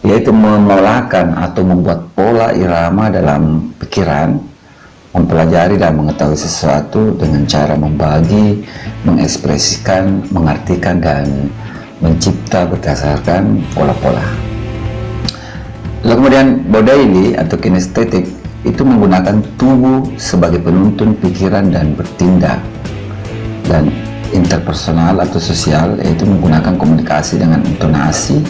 yaitu memolakan atau membuat pola irama dalam pikiran, mempelajari dan mengetahui sesuatu dengan cara membagi, mengekspresikan, mengartikan, dan mencipta berdasarkan pola-pola. Lalu kemudian Baudaily atau kinestetik itu menggunakan tubuh sebagai penuntun pikiran dan bertindak. Dan interpersonal atau sosial, yaitu menggunakan komunikasi dengan intonasi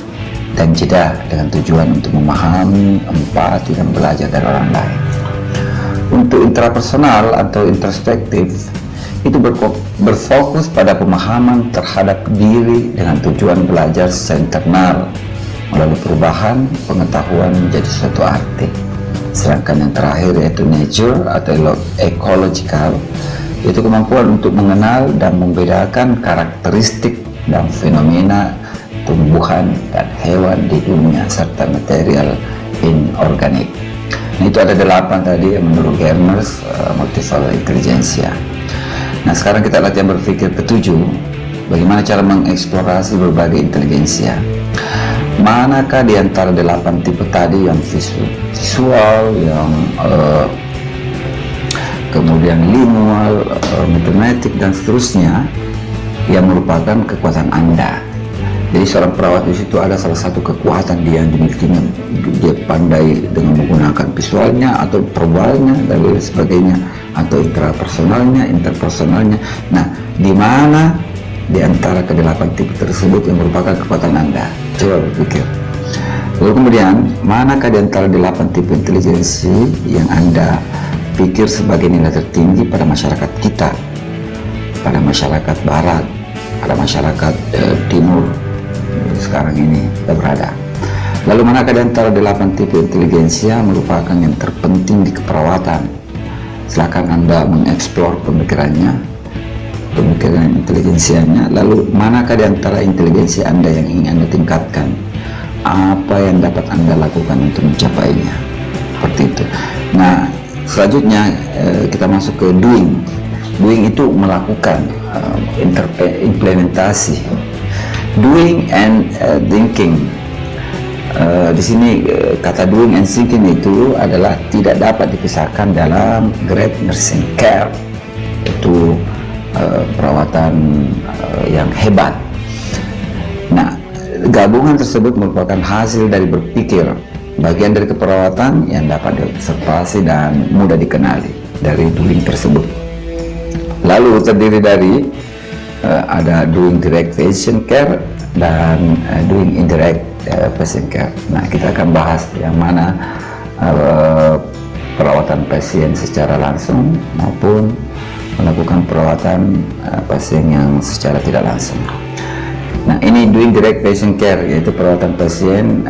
dan jeda dengan tujuan untuk memahami, empati, dan belajar dari orang lain. Untuk intrapersonal atau introspektif itu berfokus pada pemahaman terhadap diri dengan tujuan belajar secara internal melalui perubahan pengetahuan menjadi suatu arti. Sedangkan yang terakhir yaitu nature atau ecological, yaitu kemampuan untuk mengenal dan membedakan karakteristik dan fenomena tumbuhan dan hewan di dunia serta material inorganik. Nah, itu ada 8 tadi yang menurut Berners multiple intelligentsia. Nah, sekarang kita latihan berpikir ke-7, bagaimana cara mengeksplorasi berbagai inteligensia. Manakah di antara 8 tipe tadi yang visual, yang kemudian lingual, matematik, dan seterusnya yang merupakan kekuatan Anda. Jadi seorang perawat di situ ada salah satu kekuatan dia yang dimilikinya, dia pandai dengan menggunakan visualnya atau verbalnya dan lain sebagainya, atau intrapersonalnya, interpersonalnya. Nah, di mana di antara ke-8 tipe tersebut yang merupakan kekuatan Anda? Coba berpikir. Lalu kemudian, manakah di antara 8 tipe inteligensi yang Anda pikir sebagai nilai tertinggi pada masyarakat kita, pada masyarakat Barat, pada masyarakat Timur sekarang ini kita berada? Lalu manakah di antara 8 tipe inteligensia merupakan yang terpenting di keperawatan? Silakan Anda mengeksplor pemikiran inteligensianya. Lalu manakah di antara inteligensi Anda yang ingin Anda tingkatkan? Apa yang dapat Anda lakukan untuk mencapainya? Seperti itu. Nah, selanjutnya kita masuk ke doing. Doing itu melakukan, implementasi. Doing and thinking. Di sini kata doing and thinking itu adalah tidak dapat dipisahkan dalam great nursing care. Itu perawatan yang hebat. Nah, gabungan tersebut merupakan hasil dari berpikir, bagian dari keperawatan yang dapat diobservasi dan mudah dikenali dari doing tersebut. Lalu terdiri dari ada doing direct patient care dan doing indirect patient care. Nah, kita akan bahas yang mana perawatan pasien secara langsung maupun melakukan perawatan pasien yang secara tidak langsung. Nah, ini doing direct patient care, yaitu perawatan pasien,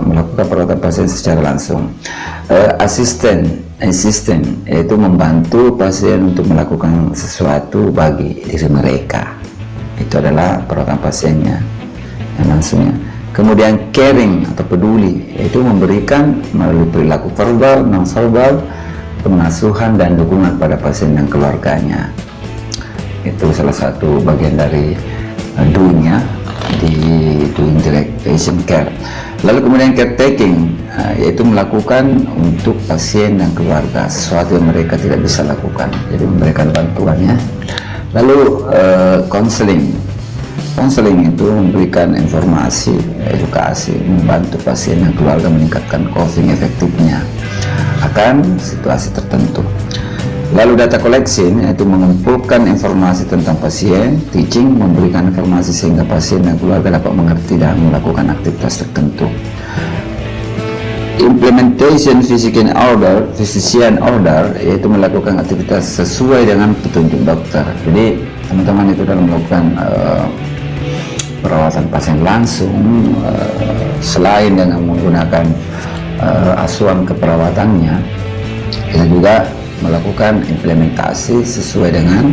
melakukan perawatan pasien secara langsung. Assistant yaitu membantu pasien untuk melakukan sesuatu bagi diri mereka. Itu adalah perawatan pasiennya yang langsungnya. Kemudian caring atau peduli, yaitu memberikan melalui perilaku verbal, non verbal, pengasuhan dan dukungan pada pasien dan keluarganya. Itu salah satu bagian dari doing-nya di doing direct patient care. Lalu kemudian caretaking, yaitu melakukan untuk pasien dan keluarga sesuatu yang mereka tidak bisa lakukan, jadi memberikan bantuannya. Lalu counseling itu memberikan informasi, edukasi, membantu pasien dan keluarga meningkatkan coping efektifnya akan situasi tertentu. Lalu data collection, yaitu mengumpulkan informasi tentang pasien. Teaching, memberikan informasi sehingga pasien dan keluarga dapat mengerti dan melakukan aktivitas tertentu. Implementation, physician order, yaitu melakukan aktivitas sesuai dengan petunjuk dokter. Jadi teman-teman itu dalam melakukan perawatan pasien langsung, selain dengan menggunakan asuhan keperawatannya, kita juga melakukan implementasi sesuai dengan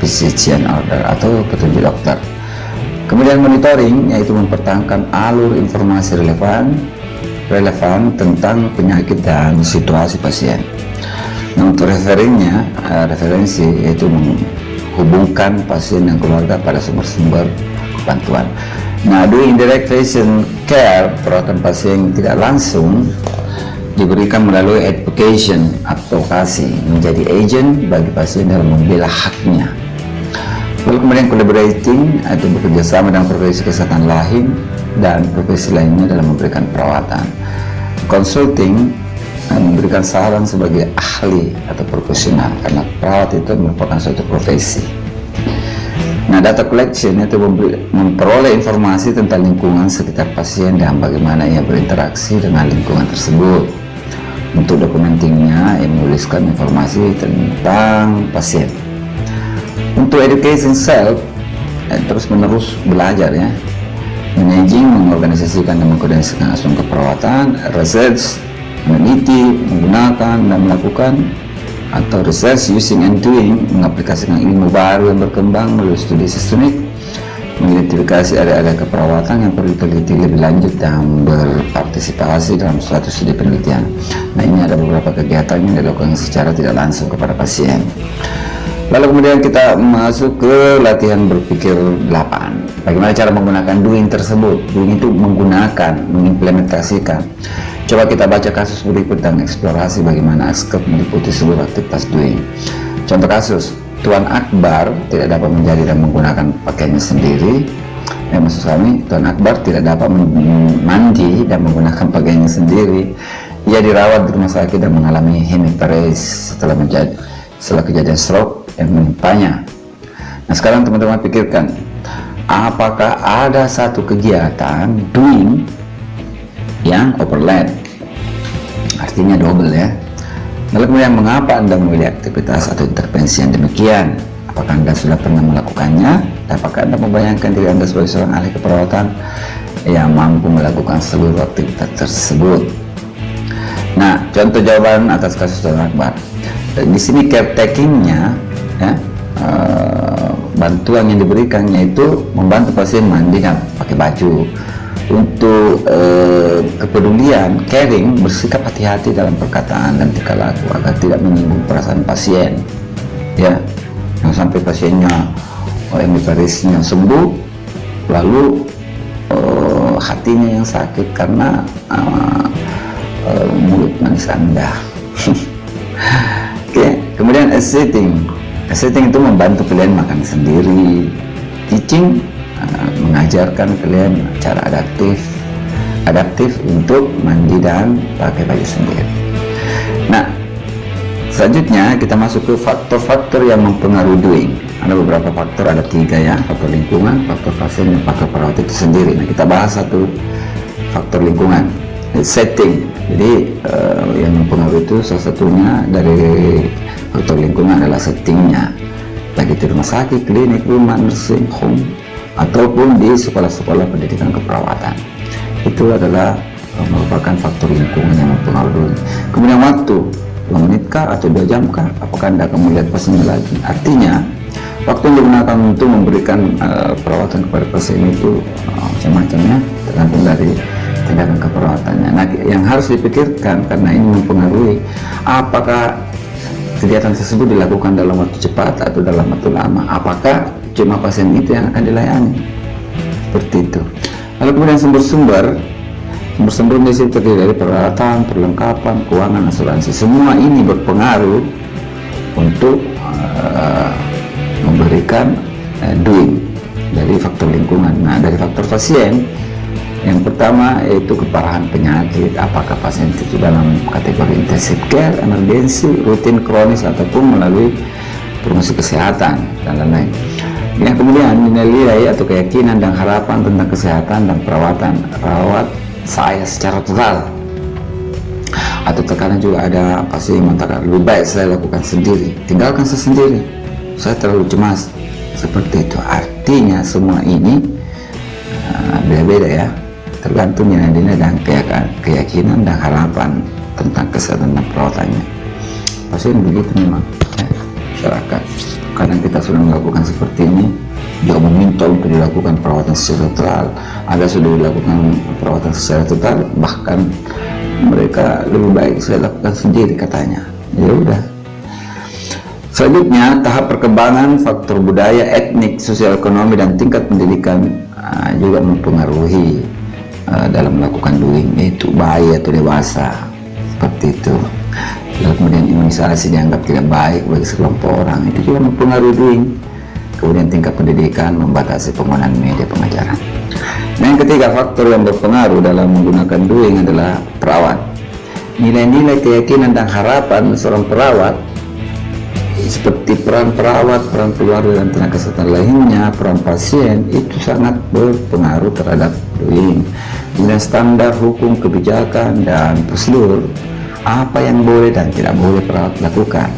physician order atau petunjuk dokter. Kemudian monitoring, yaitu mempertahankan alur informasi relevan tentang penyakit dan situasi pasien. Nah, untuk referensi yaitu menghubungkan pasien dan keluarga pada sumber-sumber bantuan. Nah, doing indirect patient care, perawatan pasien tidak langsung, diberikan melalui advokasi, menjadi agent bagi pasien dalam membela haknya. Lalu kemudian collaborating, itu bekerja sama dengan profesi kesehatan lain dan profesi lainnya dalam memberikan perawatan. Consulting, memberikan saran sebagai ahli atau profesional, karena perawat itu merupakan suatu profesi. Nah, data collection itu memperoleh informasi tentang lingkungan sekitar pasien dan bagaimana ia berinteraksi dengan lingkungan tersebut. Untuk dokumentingnya, ia menuliskan informasi tentang pasien. Untuk education self, terus menerus belajar ya. Managing, mengorganisasikan dan mengkoordinasikan asuhan keperawatan. Research, meneliti, menggunakan dan melakukan, atau research using and doing, mengaplikasikan ilmu baru yang berkembang melalui studi sistemik, mengidentifikasi area-area keperawatan yang perlu diteliti lebih lanjut dan berpartisipasi dalam suatu studi penelitian. Nah, ini ada beberapa kegiatan yang dilakukan secara tidak langsung kepada pasien. Lalu kemudian kita masuk ke latihan berpikir 8. Bagaimana cara menggunakan doing tersebut? Doing itu menggunakan, mengimplementasikan. Coba kita baca kasus berikut dan eksplorasi bagaimana ASKEP meliputi seluruh aktivitas doing. Contoh kasus, Tuan Akbar tidak dapat menjadi dan menggunakan pakaiannya sendiri. Maksud kami, Tuan Akbar tidak dapat mandi dan menggunakan pakaiannya sendiri. Ia dirawat di rumah sakit dan mengalami hemiparesis setelah kejadian stroke yang menimpanya. Nah, sekarang teman-teman pikirkan, apakah ada satu kegiatan doing yang overlap, artinya double ya. Lalu kemudian mengapa Anda memilih aktivitas atau intervensi yang demikian? Apakah Anda sudah pernah melakukannya? Apakah Anda membayangkan diri Anda sebagai seorang ahli keperawatan yang mampu melakukan seluruh aktivitas tersebut? Nah, contoh jawaban atas kasus Tuan Akbar. Di sini caretaking-nya ya, bantuan yang diberikan yaitu membantu pasien mandi dan pakai baju, untuk kepedulian, caring, bersikap hati-hati dalam perkataan dan tingkah laku agar tidak menyinggung perasaan pasien. Ya, jangan sampai pasiennya hemiplegisnya sembuh, lalu hatinya yang sakit karena mulut manis Anda. Oke, kemudian assetting itu membantu kalian makan sendiri. Teaching mengajarkan kalian cara adaptif untuk mandi dan pakai baju sendiri. Nah, selanjutnya kita masuk ke faktor-faktor yang mempengaruhi doing. Ada beberapa faktor, ada 3 ya: faktor lingkungan, faktor pasien, dan faktor perawat itu sendiri. Nah, kita bahas satu faktor lingkungan, setting. Jadi yang mempengaruhi itu salah satunya dari faktor lingkungan adalah settingnya, baik itu rumah sakit, klinik, rumah, nursing home, ataupun di sekolah-sekolah pendidikan keperawatan. Itu adalah merupakan faktor lingkungan yang mempengaruhi. Kemudian waktu, 2 menit kah atau 2 jam kah, apakah Anda akan melihat pasiennya lagi. Artinya waktu yang digunakan untuk memberikan perawatan kepada pasien itu macam-macam ya, tergantung dari tindakan keperawatannya. Nah, yang harus dipikirkan karena ini mempengaruhi apakah kegiatan tersebut dilakukan dalam waktu cepat atau dalam waktu lama, apakah cuma pasien itu yang akan dilayani, seperti itu. Lalu kemudian sumber-sumber di situ terdiri dari peralatan, perlengkapan, keuangan, asuransi. Semua ini berpengaruh untuk memberikan doing dari faktor lingkungan. Nah, dari faktor pasien, yang pertama yaitu keparahan penyakit, apakah pasien itu dalam kategori intensive care, emergency, rutin, kronis, ataupun melalui promosi kesehatan dan lain-lain. Yang kemudian nilai atau keyakinan dan harapan tentang kesehatan dan perawatan rawat saya secara total, atau terkadang juga ada pasien yang mengatakan lebih baik saya lakukan sendiri, tinggalkan saya sendiri, saya terlalu cemas, seperti itu. Artinya semua ini beda-beda ya, tergantung nilai-nilai dan keyakinan dan harapan tentang kesehatan dan perawatannya. Pasien begitu memang ya, masyarakat. Kadang kita sudah melakukan seperti ini, juga meminta untuk dilakukan perawatan secara total. Ada sudah dilakukan perawatan secara total, bahkan mereka lebih baik saya lakukan sendiri katanya. Ya udah. Selanjutnya, tahap perkembangan faktor budaya, etnik, sosial ekonomi, dan tingkat pendidikan juga mempengaruhi dalam melakukan doing, yaitu bayi atau dewasa, seperti itu. Lalu kemudian imunisasi dianggap tidak baik bagi sekelompok orang, itu juga mempengaruhi doing. Kemudian tingkat pendidikan membatasi penggunaan media pengajaran. Nah, yang ketiga faktor yang berpengaruh dalam menggunakan doing adalah perawat. Nilai-nilai keyakinan dan harapan seorang perawat seperti peran perawat, peran keluarga dan tenaga kesehatan lainnya, peran pasien itu sangat berpengaruh terhadap doing. Kemudian standar hukum, kebijakan, dan prosedur, apa yang boleh dan tidak boleh perawat lakukan,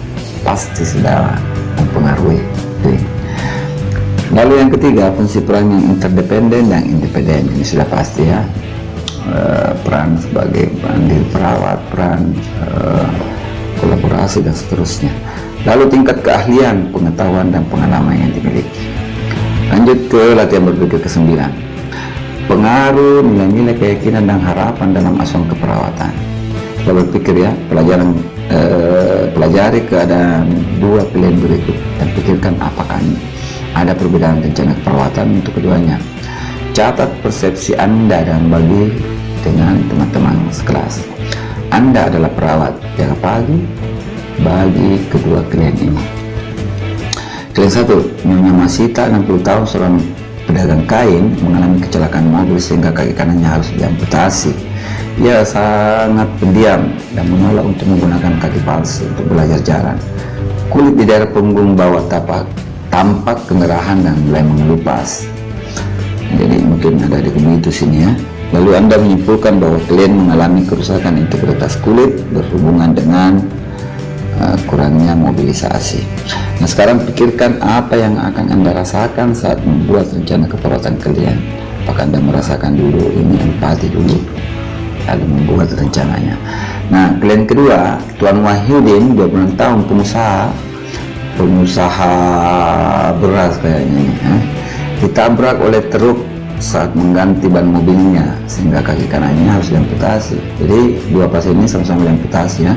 pasti sudah mempengaruhi doing. Lalu yang ketiga, fungsi peran yang interdependen dan independen, ini sudah pasti ya, peran sebagai peran diri perawat, peran kolaborasi dan seterusnya. Lalu tingkat keahlian, pengetahuan, dan pengalaman yang dimiliki. Lanjut ke latihan berpikir ke-9. Pengaruh nilai-nilai keyakinan dan harapan dalam asuhan keperawatan. Kita berpikir ya, pelajari keadaan 2 pilihan berikut dan pikirkan apakah ada perbedaan rencana keperawatan untuk keduanya. Catat persepsi Anda dan bagi dengan teman-teman sekelas. Anda adalah perawat jaga pagi bagi kedua klien ini. Klien 1, Nyonya Masita, 60 tahun, seorang pedagang kain, mengalami kecelakaan mobil sehingga kaki kanannya harus diamputasi. Ia sangat pendiam dan menolak untuk menggunakan kaki palsu untuk belajar jalan. Kulit di daerah punggung bawah tampak kemerahan dan mulai mengelupas. Jadi mungkin ada di itu sini ya. Lalu Anda menyimpulkan bahwa klien mengalami kerusakan integritas kulit berhubungan dengan kurangnya mobilisasi. Nah, sekarang pikirkan apa yang akan Anda rasakan saat membuat rencana keperawatan klien. Apakah Anda merasakan dulu ini empati dulu, lalu membuat rencananya. Nah, klien kedua, Tuan Wahyudin, 26 tahun, pengusaha beras kayaknya ini, ditabrak oleh truk saat mengganti ban mobilnya sehingga kaki kanannya harus diamputasi. Jadi dua pasien ini sama-sama diamputasi ya.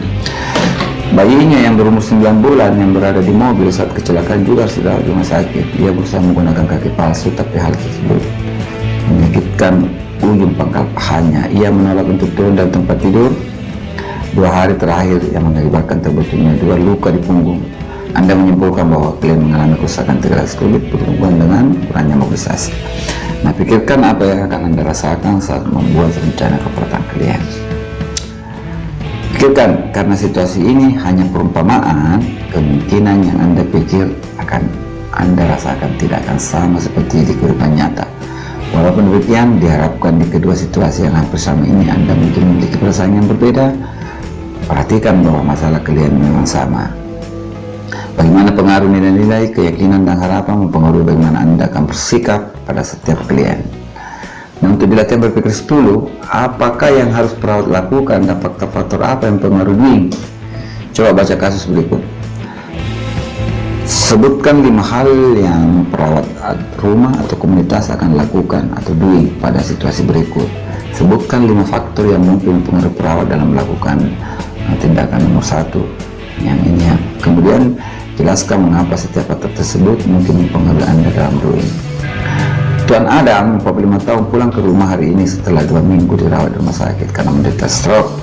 Bayinya yang berumur 9 bulan yang berada di mobil saat kecelakaan juga sudah di rumah sakit. Ia berusaha menggunakan kaki palsu, tapi hal tersebut menyakitkan ujung pangkal pahanya. Ia menolak untuk turun dari tempat tidur 2 hari terakhir yang mengakibatkan terbentuknya 2 luka di punggung. Anda menyimpulkan bahwa klien mengalami kerusakan teras kulit berhubungan dengan kurangnya mobilisasi. Nah, pikirkan apa yang akan Anda rasakan saat membuat rencana keperawatan klien. Pikirkan, karena situasi ini hanya perumpamaan, kemungkinan yang Anda pikir akan Anda rasakan tidak akan sama seperti di kehidupan nyata. Walaupun demikian, diharapkan di kedua situasi yang hampir sama ini Anda mungkin memiliki perasaan yang berbeda. Perhatikan bahwa masalah klien memang sama. Bagaimana pengaruh nilai-nilai, keyakinan, dan harapan mempengaruhi bagaimana Anda akan bersikap pada setiap klien. Nah, untuk di latihan berpikir 10, apakah yang harus perawat lakukan dan faktor-faktor apa yang mempengaruhi? Coba baca kasus berikut. Sebutkan 5 hal yang perawat rumah atau komunitas akan lakukan atau doing pada situasi berikut. Sebutkan 5 faktor yang mungkin mempengaruhi perawat dalam melakukan tindakan nomor 1 yang ini ya. Kemudian jelaskan mengapa setiap faktor tersebut mungkin mempengaruhi Anda dalam doing. Tuan Adam, 45 tahun, pulang ke rumah hari ini setelah 2 minggu dirawat di rumah sakit karena menderita stroke.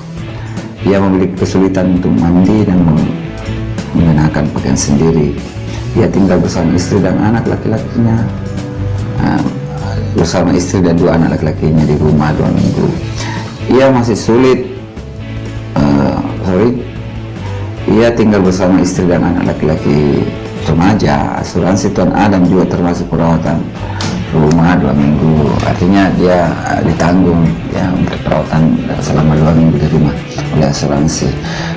Ia memiliki kesulitan untuk mandi dan mengenakan pakaian sendiri. Ia tinggal bersama istri dan anak laki-lakinya, bersama istri dan 2 anak laki-lakinya di rumah 2 minggu. Ia masih sulit Ia tinggal bersama istri dan anak laki-laki remaja. Asuransi Tuan Adam juga termasuk perawatan rumah 2 minggu. Artinya dia ditanggung ya untuk perawatan selama 2 minggu di rumah oleh asuransi.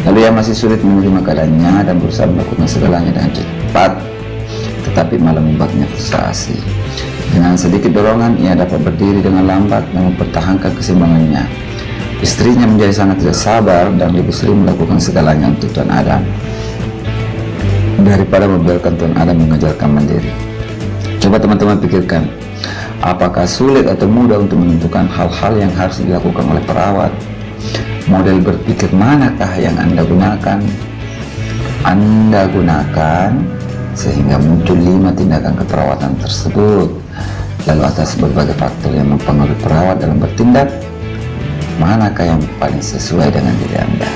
Lalu ia masih sulit menerima keadaannya dan berusaha melakukan segalanya dengan cepat, tetapi malah membuatnya frustasi. Dengan sedikit dorongan, ia dapat berdiri dengan lambat dan mempertahankan keseimbangannya. Istrinya menjadi sangat tidak sabar dan lebih sering melakukan segalanya untuk Tuan Adam daripada membiarkan Tuan Adam mengajarkan mandiri. Coba teman-teman pikirkan, apakah sulit atau mudah untuk menentukan hal-hal yang harus dilakukan oleh perawat? Model berpikir manakah yang Anda gunakan? Anda gunakan sehingga muncul 5 tindakan keperawatan tersebut. Lalu atas berbagai faktor yang mempengaruhi perawat dalam bertindak, manakah yang paling sesuai dengan diri Anda?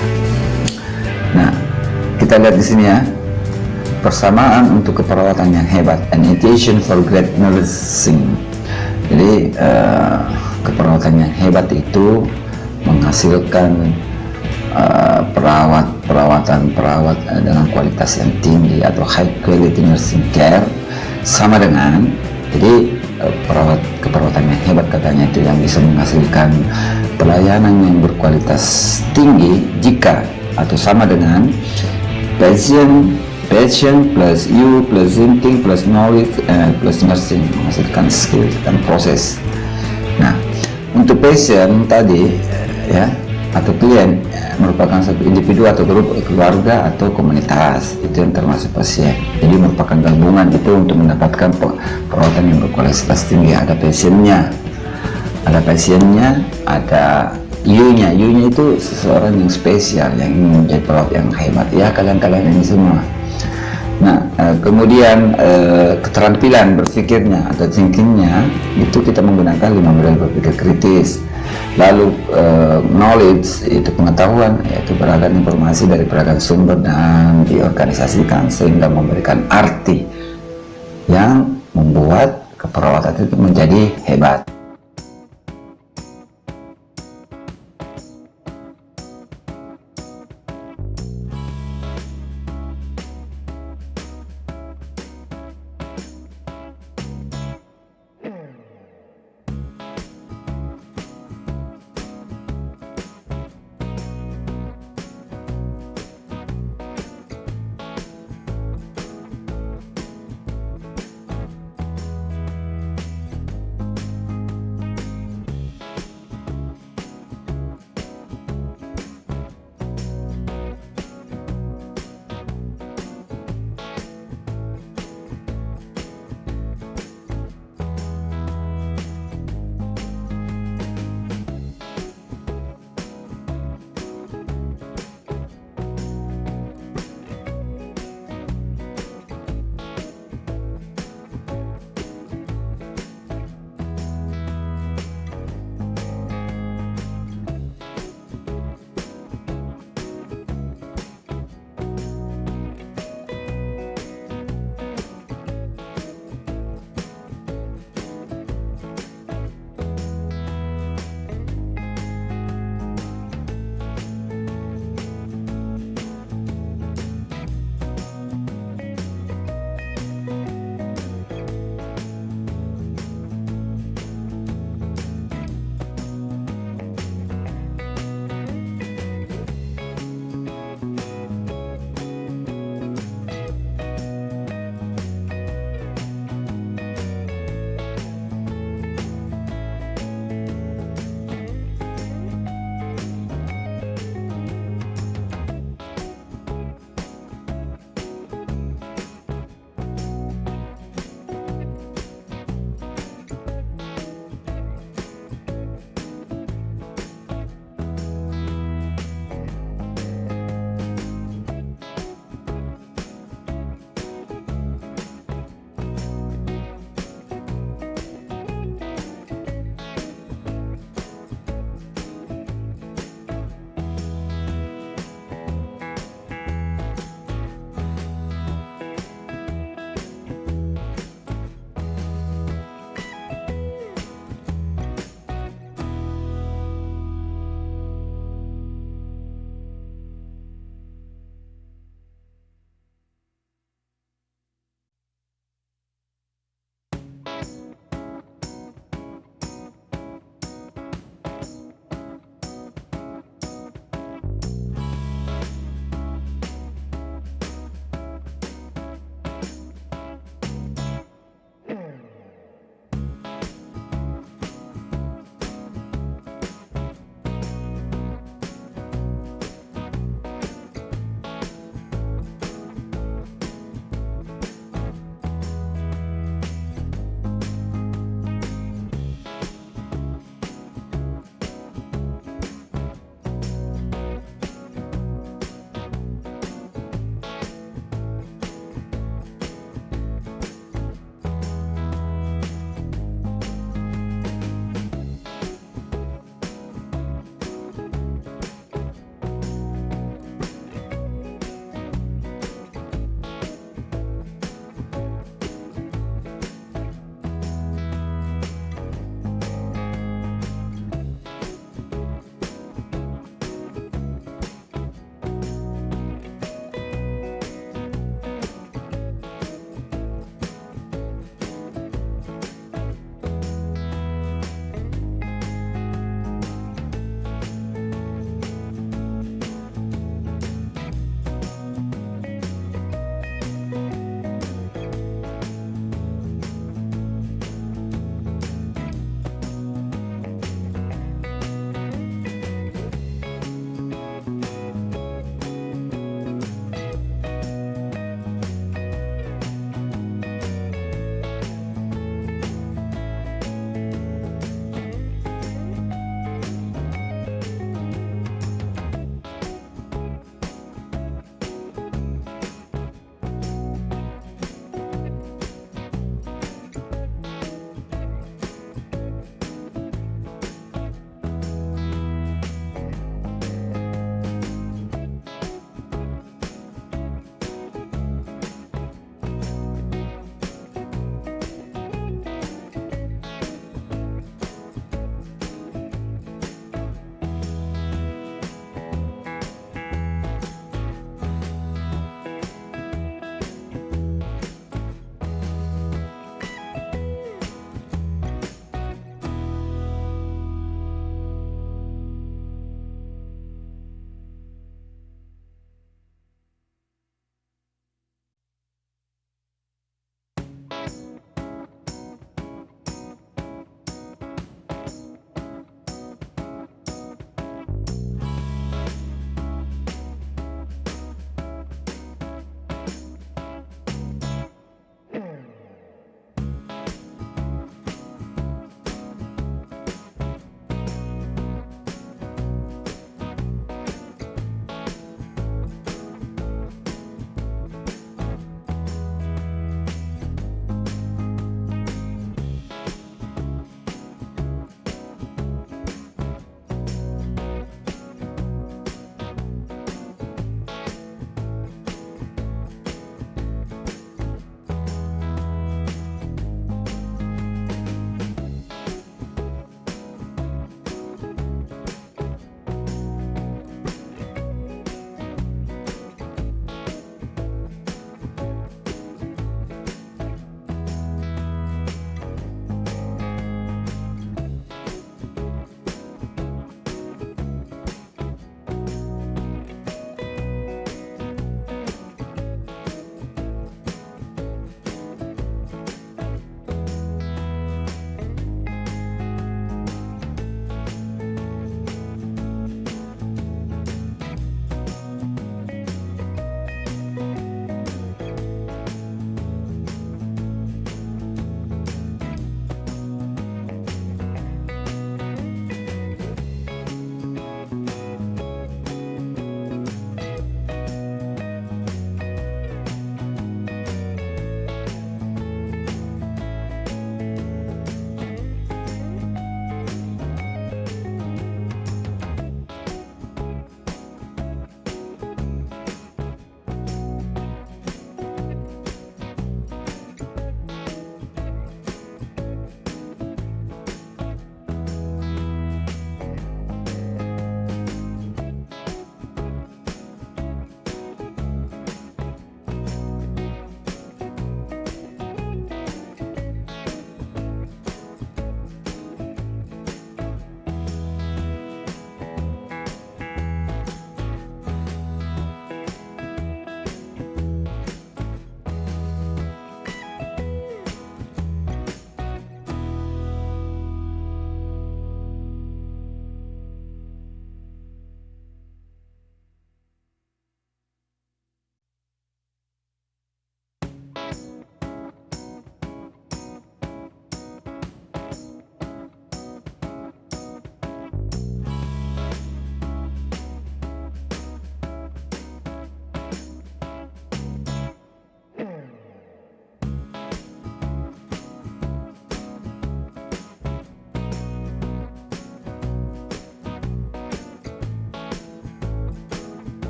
Nah, kita lihat di sini ya, persamaan untuk keperawatan yang hebat, an initiation for great nursing. Jadi keperawatan yang hebat itu menghasilkan perawat dengan kualitas yang tinggi atau high quality nursing care, sama dengan jadi keperawatan yang hebat katanya itu yang bisa menghasilkan pelayanan yang berkualitas tinggi jika atau sama dengan patient plus you plus thinking plus knowledge plus nursing, menghasilkan skill dan proses. Nah, untuk patient tadi ya atau klien merupakan satu individu atau grup keluarga atau komunitas, itu yang termasuk pasien. Jadi merupakan gabungan itu untuk mendapatkan perawatan yang berkualitas tinggi. Ada pasiennya, ada you-nya itu seseorang yang spesial yang ingin menjadi perawat yang hebat. Ya, kalian ini semua. Nah, kemudian keterampilan berpikirnya atau thinkingnya itu kita menggunakan 5 model berpikir kritis. Lalu knowledge itu pengetahuan, yaitu beragam informasi dari beragam sumber dan diorganisasikan sehingga memberikan arti yang membuat keperawatan itu menjadi hebat.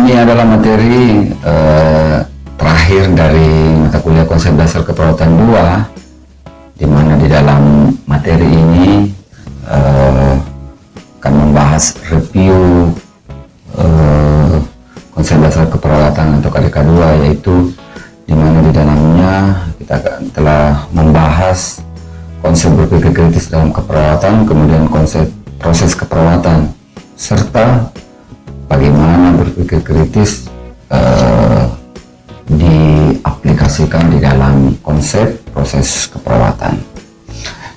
sini adalah materi terakhir dari mata kuliah konsep dasar keperawatan 2, di mana di dalam materi ini akan membahas review konsep dasar keperawatan atau KDK 2, yaitu di mana di dalamnya kita telah membahas konsep berpikir kritis dalam keperawatan, kemudian konsep proses keperawatan, serta bagaimana berpikir kritis diaplikasikan di dalam konsep proses keperawatan.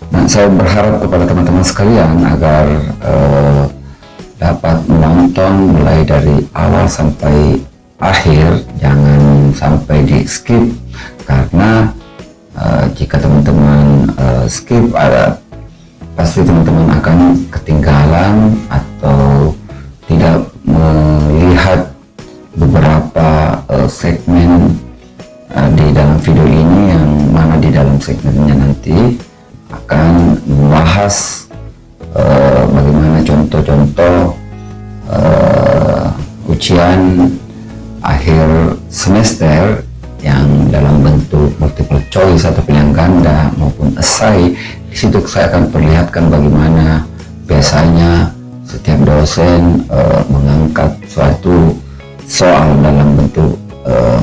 Nah, saya berharap kepada teman-teman sekalian agar dapat menonton mulai dari awal sampai akhir, jangan sampai di skip, karena jika teman-teman skip, pasti teman-teman akan ketinggalan atau tidak melihat beberapa segmen di dalam video ini, yang mana di dalam segmennya nanti akan membahas bagaimana contoh-contoh ujian akhir semester yang dalam bentuk multiple choice atau pilihan ganda maupun esai. Di situ saya akan perlihatkan bagaimana biasanya setiap dosen mengangkat suatu soal dalam bentuk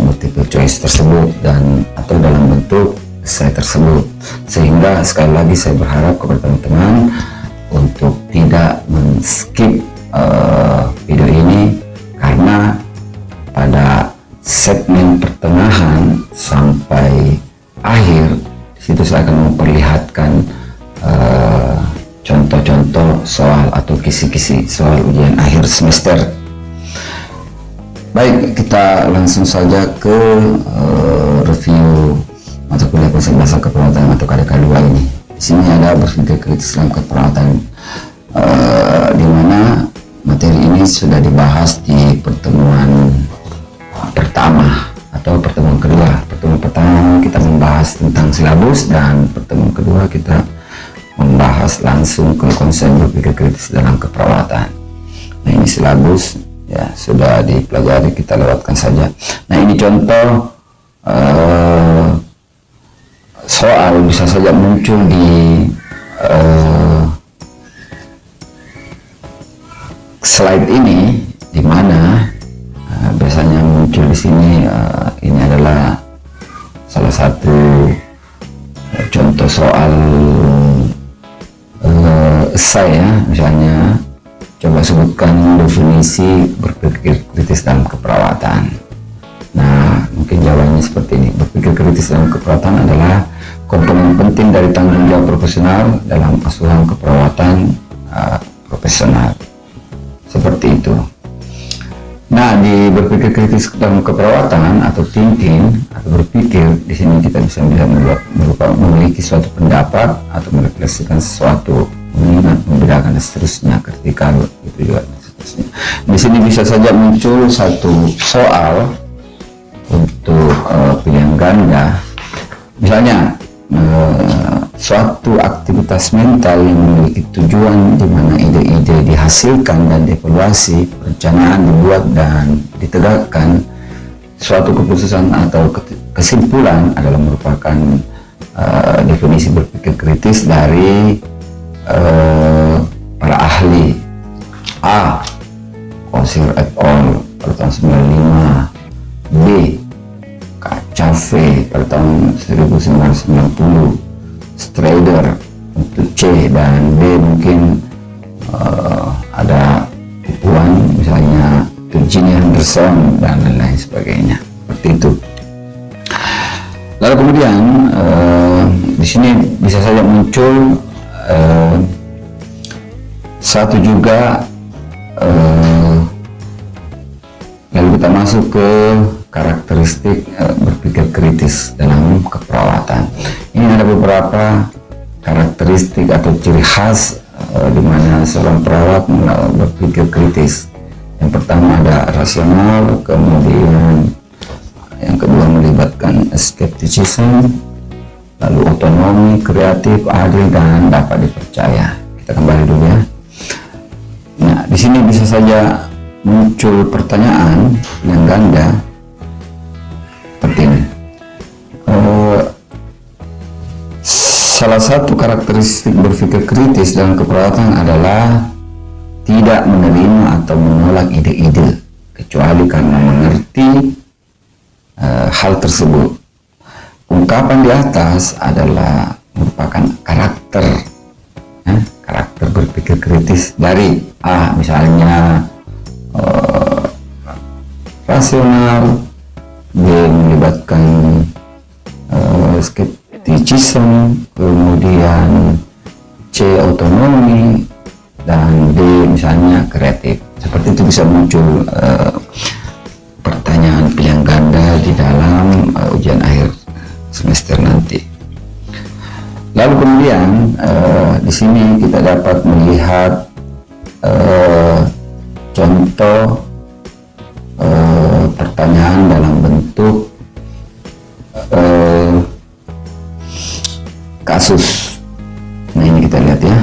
multiple choice tersebut dan atau dalam bentuk esai tersebut, sehingga sekali lagi saya berharap kepada teman-teman untuk tidak men-skip video ini, karena pada segmen pertengahan sampai akhir di situ saya akan memperlihatkan contoh-contoh soal atau kisi-kisi soal ujian akhir semester. Baik, kita langsung saja ke review mata kuliah konsep dasar keperawatan atau KDK 2 ini. Di sini ada berpikir kritis dalam keperawatan, di mana materi ini sudah dibahas di pertemuan pertama atau pertemuan kedua. Pertemuan pertama kita membahas tentang silabus, dan pertemuan kedua kita membahas langsung ke konsep berpikir kritis dalam keperawatan. Nah, ini silabus ya, sudah dipelajari, kita lewatkan saja. Nah, ini contoh soal bisa saja muncul di slide ini, di mana biasanya muncul di sini. Ini adalah salah satu contoh soal esai ya, misalnya coba sebutkan definisi berpikir kritis dalam keperawatan. Nah, mungkin jawabannya seperti ini. Berpikir kritis dalam keperawatan adalah komponen penting dari tanggung jawab profesional dalam asuhan keperawatan profesional. Seperti itu. Nah, di berpikir kritis dalam keperawatan atau thinking atau berpikir, di sini kita bisa memiliki suatu pendapat atau merefleksikan sesuatu, mengingat, membedakan dan seterusnya, kritikal, itu juga dan seterusnya. Di sini bisa saja muncul satu soal untuk pilihan ganda, misalnya suatu aktivitas mental yang memiliki tujuan, di mana ide-ide dihasilkan dan dievaluasi, perencanaan dibuat dan ditegakkan, suatu keputusan atau kesimpulan adalah merupakan definisi berpikir kritis dari para ahli. A. Kosir et al. pada tahun 95. B. Cave pada tahun 1990. Strider untuk C, dan D mungkin ada Puan, misalnya Virginia Henderson dan lain-lain sebagainya, seperti itu. Lalu kemudian di sini bisa saja muncul satu juga, lalu kita masuk ke karakteristik berpikir kritis dalam keperawatan. Ini ada beberapa karakteristik atau ciri khas di mana seorang perawat berpikir kritis. Yang pertama ada rasional, kemudian yang kedua melibatkan skepticism, lalu otonomi, kreatif, adil, dan dapat dipercaya. Kita kembali dulu ya. Nah, di sini bisa saja muncul pertanyaan yang ganda seperti ini. Salah satu karakteristik berpikir kritis dalam keperawatan adalah tidak menerima atau menolak ide-ide kecuali karena mengerti hal tersebut. Ungkapan di atas adalah merupakan karakter berpikir kritis dari A, misalnya rasional, B melibatkan skepticism, kemudian C otonomi, dan D misalnya kreatif. Seperti itu bisa muncul pertanyaan pilihan ganda di dalam ujian akhir semester nanti. Lalu kemudian di sini kita dapat melihat contoh pertanyaan dalam bentuk kasus. Nah, ini kita lihat ya,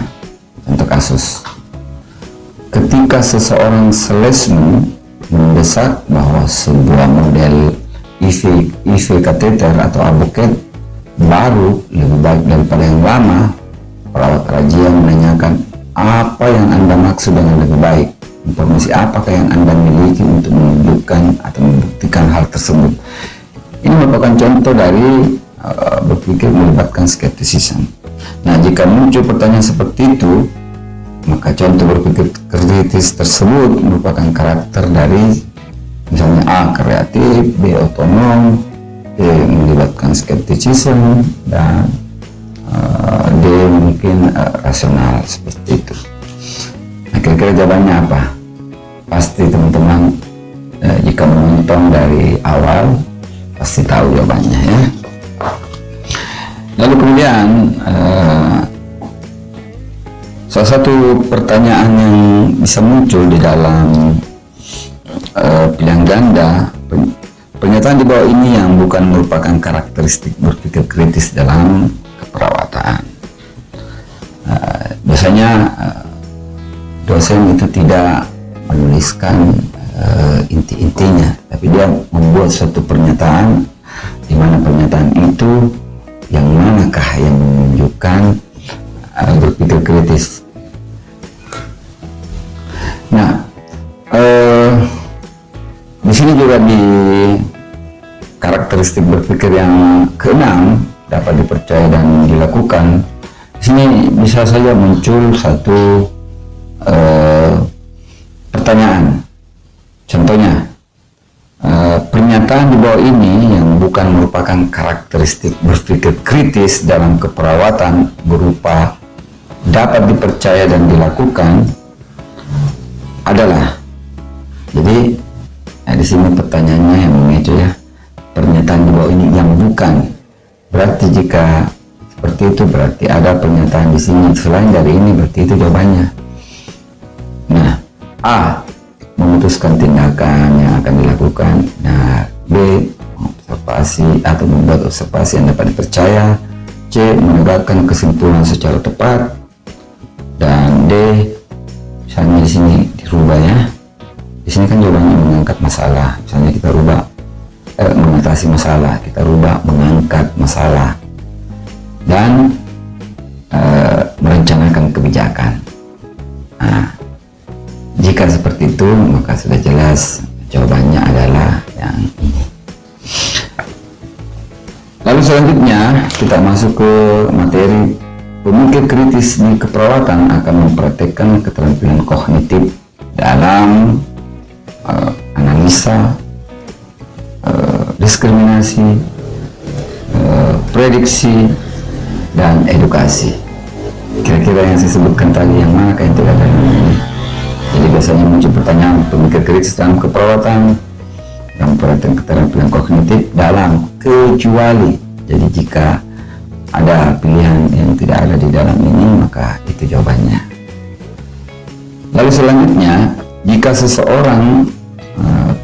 contoh kasus. Ketika seseorang salesman mendesak bahwa sebuah model IV kateter atau avocat baru lebih baik daripada yang lama, perawat rajia menanyakan, apa yang Anda maksud dengan lebih baik? Informasi apakah yang Anda miliki untuk menunjukkan atau membuktikan hal tersebut? Ini merupakan contoh dari berpikir melibatkan skeptisisme. Nah, jika muncul pertanyaan seperti itu, maka contoh berpikir kritis tersebut merupakan karakter dari misalnya A kreatif, B otonom, D melibatkan skeptisisme, dan D mungkin rasional, seperti itu. Nah, kira-kira jawabannya apa? Pasti teman-teman jika menonton dari awal pasti tahu jawabannya ya. Lalu kemudian salah satu pertanyaan yang bisa muncul di dalam pilihan ganda, pernyataan di bawah ini yang bukan merupakan karakteristik berpikir kritis dalam keperawatan. Biasanya dosen itu tidak menuliskan inti-intinya, tapi dia membuat suatu pernyataan di mana pernyataan itu yang manakah yang menunjukkan berpikir kritis. Nah, di sini juga di karakteristik berpikir yang keenam dapat dipercaya dan dilakukan. Di sini bisa saja muncul satu pertanyaan. Contohnya, pernyataan di bawah ini yang bukan merupakan karakteristik berpikir kritis dalam keperawatan berupa dapat dipercaya dan dilakukan adalah. Jadi di sini pertanyaannya yang mengecoh ya, pernyataan di bawah ini yang bukan. Berarti jika seperti itu berarti ada pernyataan di sini selain dari ini, berarti itu jawabannya. Nah, A memutuskan tindakan yang akan dilakukan. Nah, B observasi atau membuat observasi yang dapat dipercaya. C menegakkan kesimpulan secara tepat. Dan D misalnya di sini dirubah ya. Di sini kan jawabannya mengangkat masalah. Misalnya kita rubah mengatasi masalah, kita rubah mengangkat masalah, dan merencanakan kebijakan. Nah, jika seperti itu maka sudah jelas jawabannya adalah yang ini. Lalu selanjutnya kita masuk ke materi. Pemikir kritis di keperawatan akan mempraktekkan keterampilan kognitif dalam analisa, diskriminasi, prediksi, dan edukasi. Kira-kira yang saya sebutkan tadi yang mana yang tidak ada ini? Jadi biasanya muncul pertanyaan pemikir kritis dalam keperawatan yang mempraktekkan keterampilan kognitif dalam kecuali. Jadi jika ada pilihan yang tidak ada di dalam ini, maka itu jawabannya. Lalu selanjutnya, jika seseorang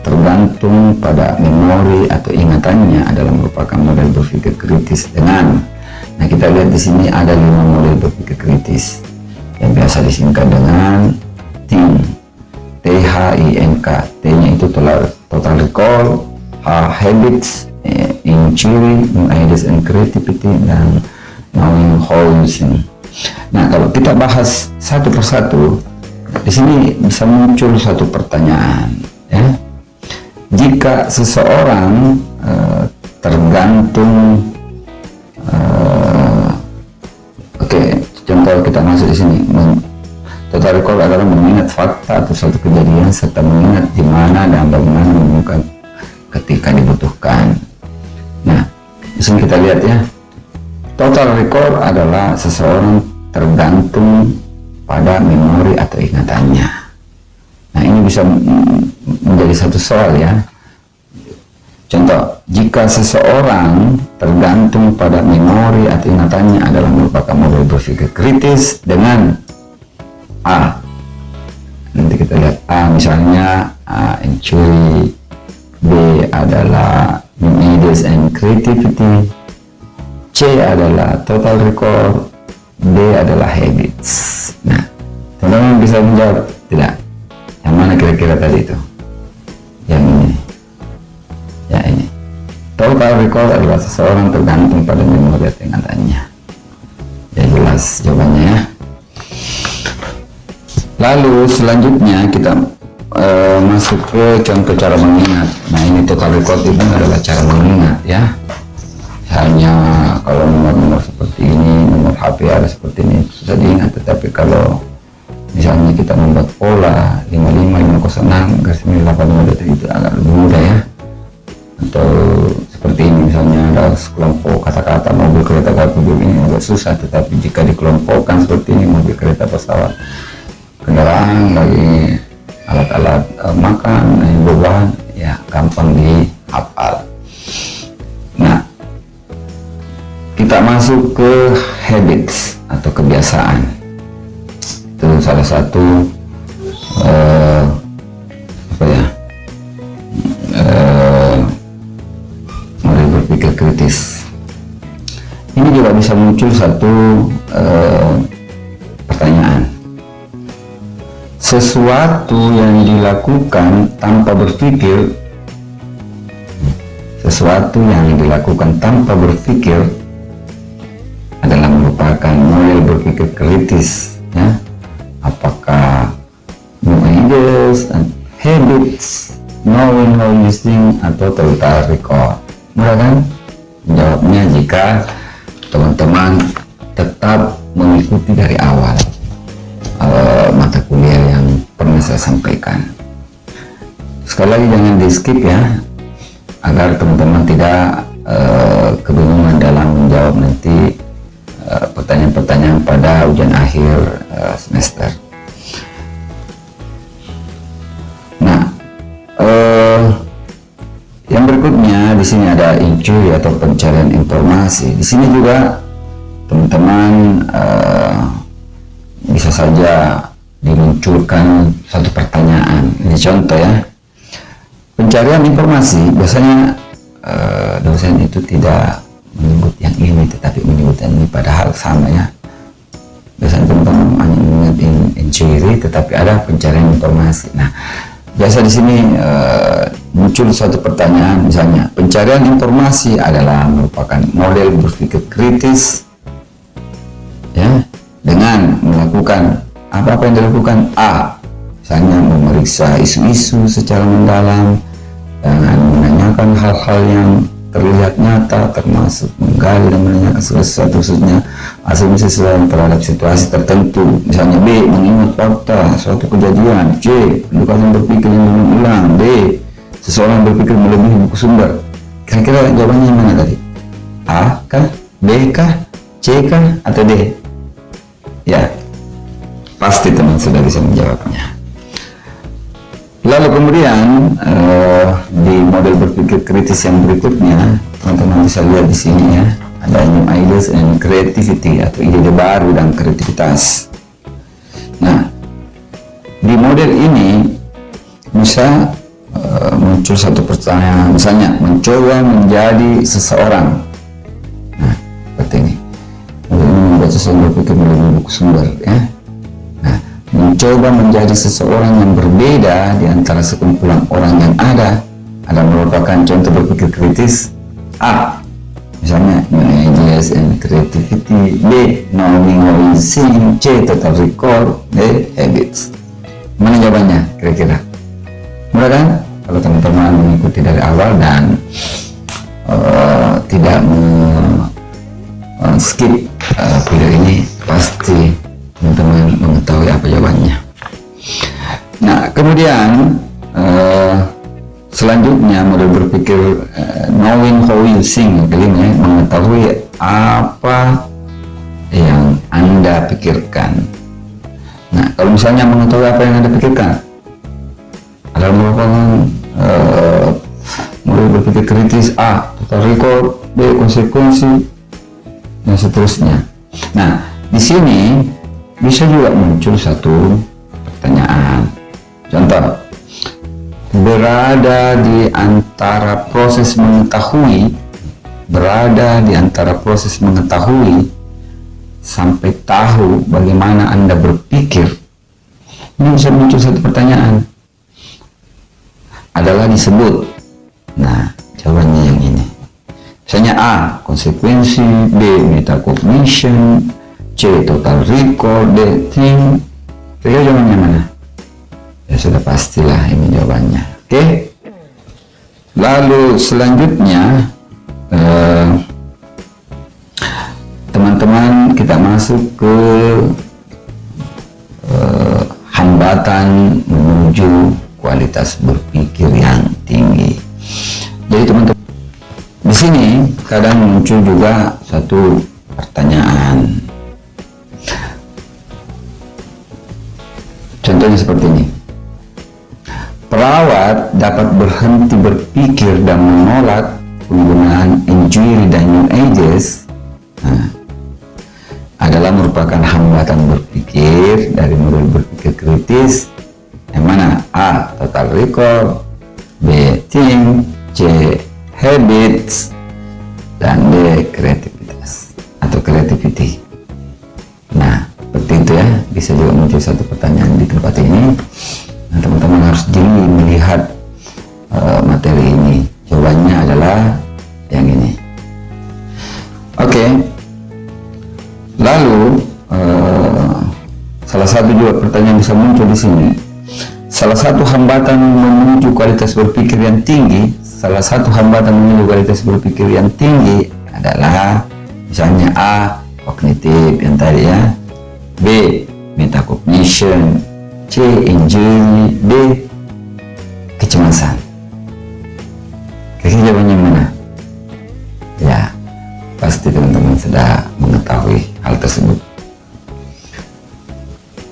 tergantung pada memori atau ingatannya adalah merupakan model berpikir kritis dengan, nah kita lihat di sini ada 5 model berpikir kritis yang biasa disingkat dengan THINK, THINK. T-nya itu total recall, habits, inquiry, new ideas and creativity, dan knowing how using. Nah, kalau kita bahas satu persatu, di sini bisa muncul suatu pertanyaan, ya. Jika seseorang tergantung, contoh kita masuk di sini, total recall adalah mengingat fakta atau suatu kejadian serta mengingat di mana dan bagaimana menemukan ketika dibutuhkan. Nah, di sini kita lihat ya, total recall adalah seseorang tergantung pada memori atau ingatannya. Nah, ini bisa menjadi satu soal ya. Contoh, jika seseorang tergantung pada memori atau ingatannya adalah merupakan model berpikir kritis dengan A. Nanti kita lihat A misalnya inquiry, B adalah new ideas and creativity, C adalah total recall, D adalah habits. Nah, teman-teman bisa menjawab tidak? Yang mana kira-kira tadi itu? Yang ini. Ya, ini. Total recall adalah seseorang tergantung pada memori atau ingatannya. Ya, jelas jawabannya ya. Lalu selanjutnya kita masuk ke contoh cara mengingat. Nah, ini total recall itu adalah cara mengingat ya. Hanya kalau nomor-nomor seperti ini, nomor HP ada seperti ini susah diingat. Tetapi kalau misalnya kita membuat pola 55506 itu agak lebih mudah ya. Atau seperti ini misalnya ada sekelompok kata-kata mobil, kereta, mobil, ini agak susah. Tetapi jika dikelompokkan seperti ini, mobil, kereta, pesawat, kendaraan, bagi alat-alat makan, beban, ya gampang dihafal. Nah, kita masuk ke habits atau kebiasaan. Itu salah satu model berpikir kritis. Ini juga bisa muncul satu pertanyaan. Sesuatu yang dilakukan tanpa berpikir, adalah merupakan model berpikir kritis ya. Apakah new ideas and habits, knowing how using, atau total recall? Mudah kan? Jawabnya jika teman-teman tetap mengikuti dari awal mata kuliah yang pernah saya sampaikan. Sekali lagi jangan di skip ya, agar teman-teman tidak kebingungan dalam menjawab nanti pertanyaan-pertanyaan pada ujian akhir semester. Nah, yang berikutnya di sini ada inquiry atau pencarian informasi. Di sini juga teman-teman bisa saja dimunculkan satu pertanyaan. Ini contoh ya. Pencarian informasi biasanya dosen itu tidak menyebut yang ini, tetapi menyebut yang ini, padahal sama ya. Biasanya teman-teman hanya mengingat inquiry, tetapi ada pencarian informasi. Nah, biasa di sini muncul suatu pertanyaan, misalnya pencarian informasi adalah merupakan model berpikir kritis ya, dengan melakukan apa yang dilakukan A, misalnya memeriksa isu-isu secara mendalam dengan menanyakan hal-hal yang terlihat nyata, termasuk menggali dan menanyakan sesuatu khususnya asal sesuai terhadap situasi tertentu. Misalnya B, mengingat fakta suatu kejadian. C, pendekatan berpikir yang berulang. D, seseorang berpikir melebihi buku sumber. Kira-kira jawabannya mana tadi? A kah? B kah? C kah? Atau D? Ya, pasti teman sudah bisa menjawabnya. Lalu kemudian di model berpikir kritis yang berikutnya, teman-teman bisa lihat di sini ya, ada new ideas and creativity atau ide baru dan kreativitas. Nah, di model ini bisa muncul satu pertanyaan, misalnya mencoba menjadi seseorang. Nah, seperti ini. Membuat seseorang berpikir melalui buku sumber ya. Nah, mencoba menjadi seseorang yang berbeda di antara sekumpulan orang yang ada adalah merupakan contoh berpikir kritis. A. Misalnya ideas and creativity. B. Knowing how you think. C. Total recall. D. Habits. Mana jawabannya kira-kira? Mudah kan? Kalau teman-teman mengikuti dari awal dan tidak skip video ini, pasti teman-teman mengetahui apa jawabannya. Nah, kemudian selanjutnya model berpikir knowing how you think, kelima, mengetahui apa yang Anda pikirkan. Nah, kalau misalnya mengetahui apa yang Anda pikirkan adalah merupakan model berpikir kritis. A. Total recall. B. Konsekuensi, dan seterusnya. Nah, di sini bisa juga muncul satu pertanyaan. Contoh, berada di antara proses mengetahui sampai tahu bagaimana Anda berpikir. Ini bisa muncul satu pertanyaan, adalah disebut. Nah, jawabannya yang ini. Misalnya A. Konsekuensi. B. Metacognition. C. Total recall. D. Think. Kira jawabannya mana? Ya sudah pastilah ini jawabannya. Oke. Lalu selanjutnya teman-teman kita masuk ke hambatan menuju kualitas berpikir yang tinggi. Jadi teman-teman, di sini kadang muncul juga satu pertanyaan. Contohnya seperti ini. Perawat dapat berhenti berpikir dan menolak penggunaan injury dan new ages. Adalah merupakan hambatan berpikir dari model berpikir kritis yang mana? A. Total recall. B. Think. C. Habits. Dan D. Kreativitas atau creativity. Nah, seperti itu ya, bisa juga muncul satu pertanyaan di tempat ini. Nah, teman-teman harus jeli melihat materi ini. Jawabannya adalah yang ini. Oke. Lalu salah satu juga pertanyaan bisa muncul di sini. Salah satu hambatan menuju kualitas berpikir yang tinggi, adalah misalnya A. Kognitif yang tadi ya. B. Metacognition. C. Injury. D. Kecemasan. Kira-kira jawabannya mana? Ya, pasti teman-teman sudah mengetahui hal tersebut.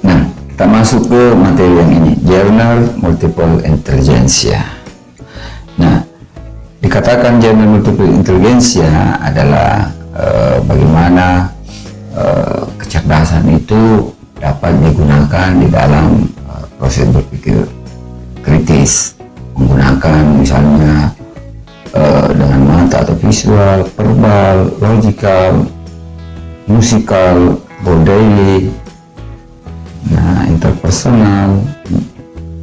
Nah, kita masuk ke materi yang ini, Journal Multiple Intelligence. Nah, dikatakan Journal Multiple Intelligence adalah bagaimana kecerdasan itu dapat digunakan di dalam proses berpikir kritis, menggunakan misalnya dengan mata atau visual, verbal, logical, musikal, bodily, nah, interpersonal,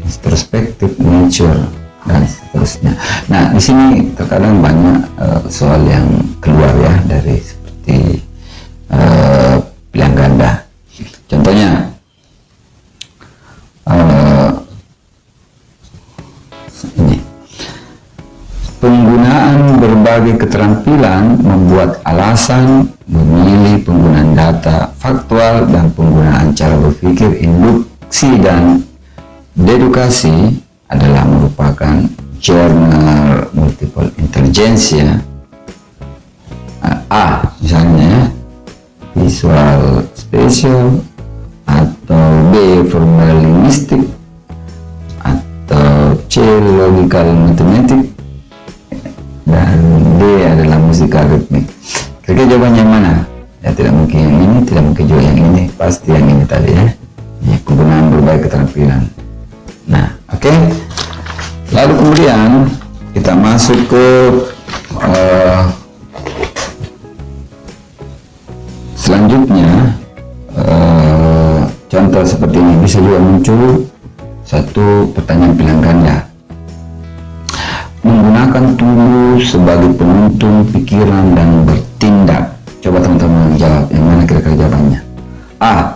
introspektif, nature, dan seterusnya. Nah, di sini terkadang banyak soal yang keluar ya dari seperti pilihan ganda. Contohnya ini, penggunaan berbagai keterampilan membuat alasan memilih penggunaan data faktual dan penggunaan cara berpikir induksi dan dedukasi adalah merupakan Journal Multiple Intelligence ya. A misalnya visual spatial, atau B formal linguistic, atau C logical mathematic, dan D adalah musikal ritmik. Kira-kira jawabannya mana? Ya tidak mungkin yang ini, tidak mungkin juga yang ini, pasti yang ini tadi ya. Ini penggunaan berbagai keterampilan. Nah, oke. Lalu kemudian kita masuk ke selanjutnya, contoh seperti ini. Bisa juga muncul satu pertanyaan pilihan ganda. Menggunakan tubuh sebagai penuntung pikiran dan bertindak. Coba teman-teman jawab, yang mana kira-kira jawabannya? A.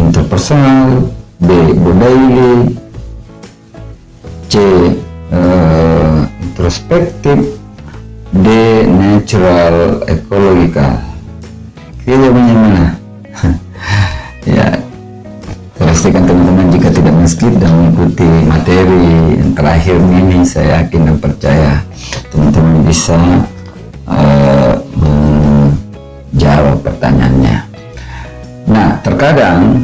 Interpersonal. B. Bodily. C. Introspektif. D. Natural ecological. Kira jawabannya mana? Ya, pastikan teman-teman jika tidak men-skip dan mengikuti materi yang terakhir ini, saya yakin dan percaya teman-teman bisa menjawab pertanyaannya. Nah, terkadang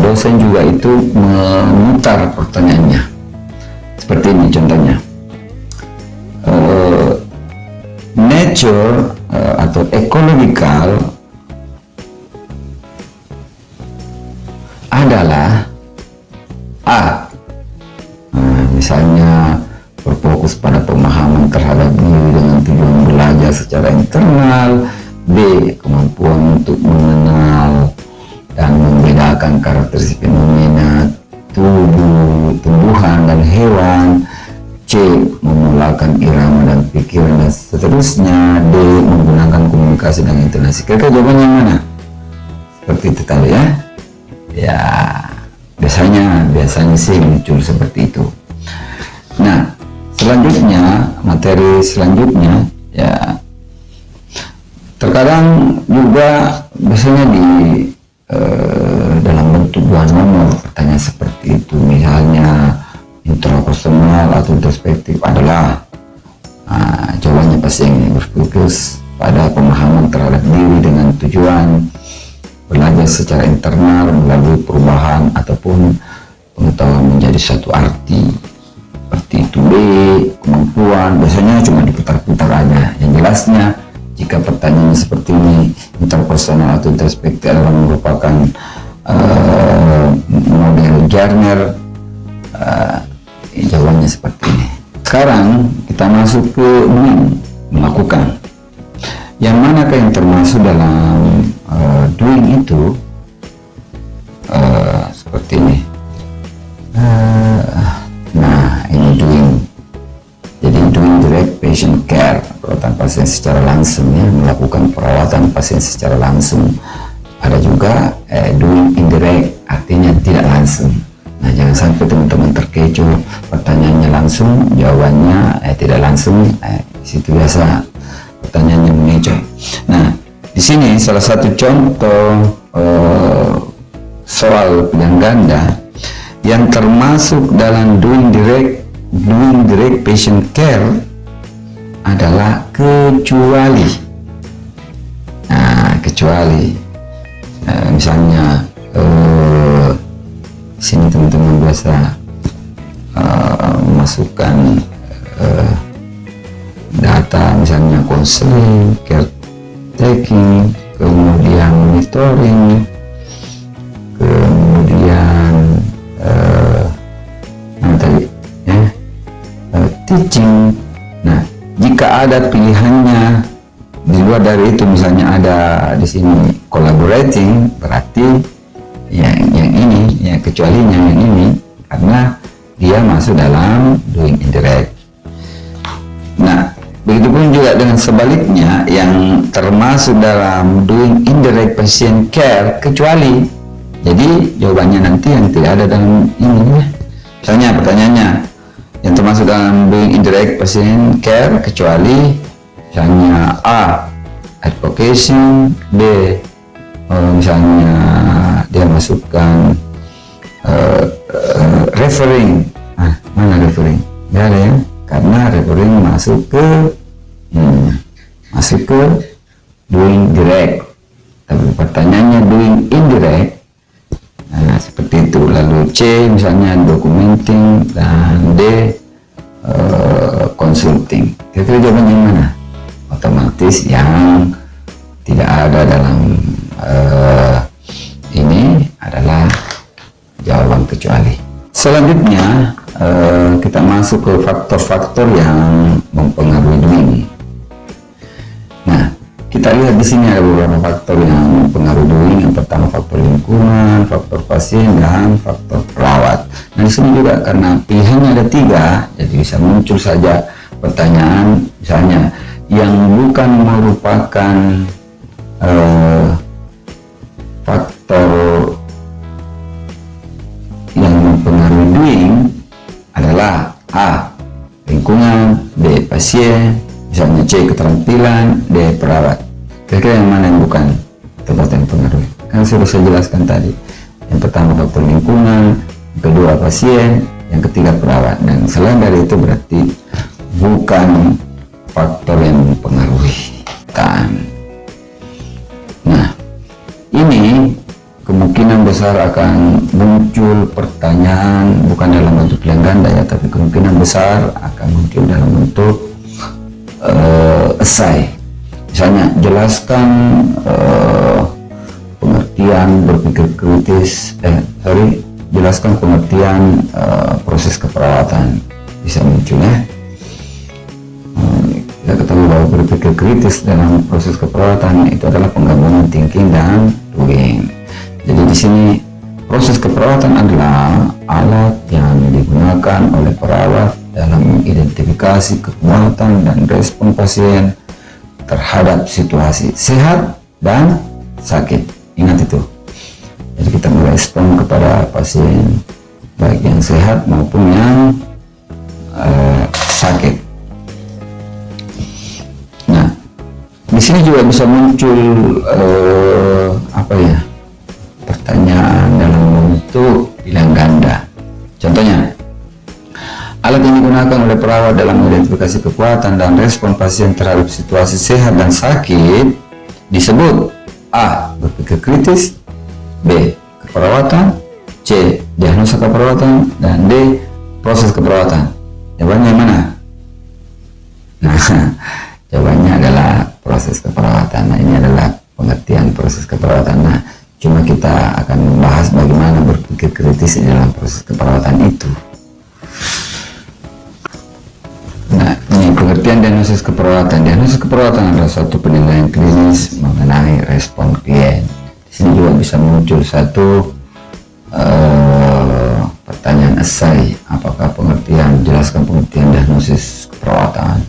dosen juga itu memutar pertanyaannya seperti ini contohnya. Nature atau ecological adalah A. Misalnya berfokus pada pemahaman terhadap diri dengan tujuan belajar secara internal. B. Kemampuan untuk mengenal dan membedakan karakteristik fenomena tumbuhan dan hewan. C. Memulakan irama dan pikiran dan seterusnya. D. Menggunakan komunikasi dan intonasi. Kira-kira jawabannya mana? Seperti itu tadi ya. Ya, biasanya sih muncul seperti itu. Nah, selanjutnya, materi selanjutnya ya, terkadang juga biasanya di dalam bentuk dua nomor pertanyaan seperti itu. Misalnya intrapersonal atau introspektif adalah jawabannya pasti yang berfokus pada pemahaman terhadap diri dengan tujuan belajar secara internal melalui perubahan ataupun pengetahuan menjadi satu arti. Seperti itu. B. Kemampuan, biasanya cuma diputar-putar aja. Yang jelasnya jika pertanyaannya seperti ini, interpersonal atau introspektif adalah merupakan model Gardner, jawabannya seperti ini. Sekarang kita masuk ke melakukan. Yang manakah yang termasuk dalam doing itu? Seperti ini. Nah, ini doing. Jadi doing direct patient care, perawatan pasien secara langsung ya, melakukan perawatan pasien secara langsung. Ada juga doing indirect, artinya tidak langsung. Nah, jangan sampai teman-teman terkecoh, pertanyaannya langsung, jawabannya tidak langsung. Di situ biasa pertanyaannya mengecoh. Nah, di sini salah satu contoh soal pilihan ganda yang termasuk dalam doing direct patient care adalah kecuali. Nah, kecuali misalnya sini teman-teman biasa memasukkan data misalnya konseling, caretaking, kemudian monitoring, kemudian teaching. Nah, jika ada pilihannya di luar dari itu, misalnya ada di sini collaborating, berarti yang ini, yang kecualinya yang ini, karena dia masuk dalam doing indirect. Nah, begitupun juga dengan sebaliknya yang termasuk dalam doing indirect patient care kecuali. Jadi jawabannya nanti yang tidak ada dalam ini ya. Misalnya pertanyaannya yang termasuk dalam doing indirect patient care kecuali misalnya A. advocacy, B. Misalnya dia masukkan referring. Mana referring? Tidak ada ya, karena referring masuk ke doing direct. Tapi pertanyaannya doing indirect. Nah, seperti itu. Lalu C misalnya documenting dan D consulting. Kira-kira jawaban yang mana? Otomatis yang tidak ada dalam ini adalah jawaban kecuali. Selanjutnya kita masuk ke faktor-faktor yang mempengaruhi doing. Nah, kita kita lihat di sini ada beberapa faktor yang mempengaruhi. Yang pertama faktor lingkungan, faktor pasien, dan faktor perawat. Nah di sini juga karena pilihannya ada 3, jadi bisa muncul saja pertanyaan misalnya yang bukan merupakan faktor yang mempengaruhi doing adalah A. lingkungan, B. pasien, misalnya C. keterampilan, D. perawat. Kira-kira yang mana yang bukan tempat yang mempengaruhi? Kan sudah saya jelaskan tadi. Yang pertama faktor lingkungan, yang kedua pasien, yang ketiga perawat. Dan selain dari itu berarti bukan faktor yang mempengaruhi. Nah, ini kemungkinan besar akan muncul pertanyaan bukan dalam bentuk pilihan ganda ya, tapi kemungkinan besar akan muncul dalam bentuk esai. Misalnya jelaskan pengertian berpikir kritis, jelaskan pengertian proses keperawatan, bisa muncul ya. Kita ketahui bahwa berpikir kritis dalam proses keperawatan itu adalah penggabungan thinking dan doing. Jadi di sini proses keperawatan adalah alat yang digunakan oleh perawat dalam mengidentifikasi kekuatan dan respon pasien terhadap situasi sehat dan sakit. Ingat itu. Jadi kita merespon kepada pasien baik yang sehat maupun yang sakit. Nah, di sini juga bisa muncul pertanyaan dalam bentuk pilihan ganda. Contohnya, alat yang digunakan oleh perawat dalam mengidentifikasi kekuatan dan respon pasien terhadap situasi sehat dan sakit disebut A. berpikir kritis, B. keperawatan, C. diagnosa keperawatan, dan D. proses keperawatan. Jawabannya mana? Nah, jawabannya adalah proses keperawatan. Nah, ini adalah pengertian proses keperawatan. Nah, cuma kita akan membahas bagaimana berpikir kritis di dalam proses keperawatan itu. Nah, ini pengertian diagnosis keperawatan. Diagnosis keperawatan adalah suatu penilaian klinis mengenai respon klien. Di sini juga bisa muncul satu pertanyaan esai. Apakah pengertian, jelaskan pengertian diagnosis keperawatan.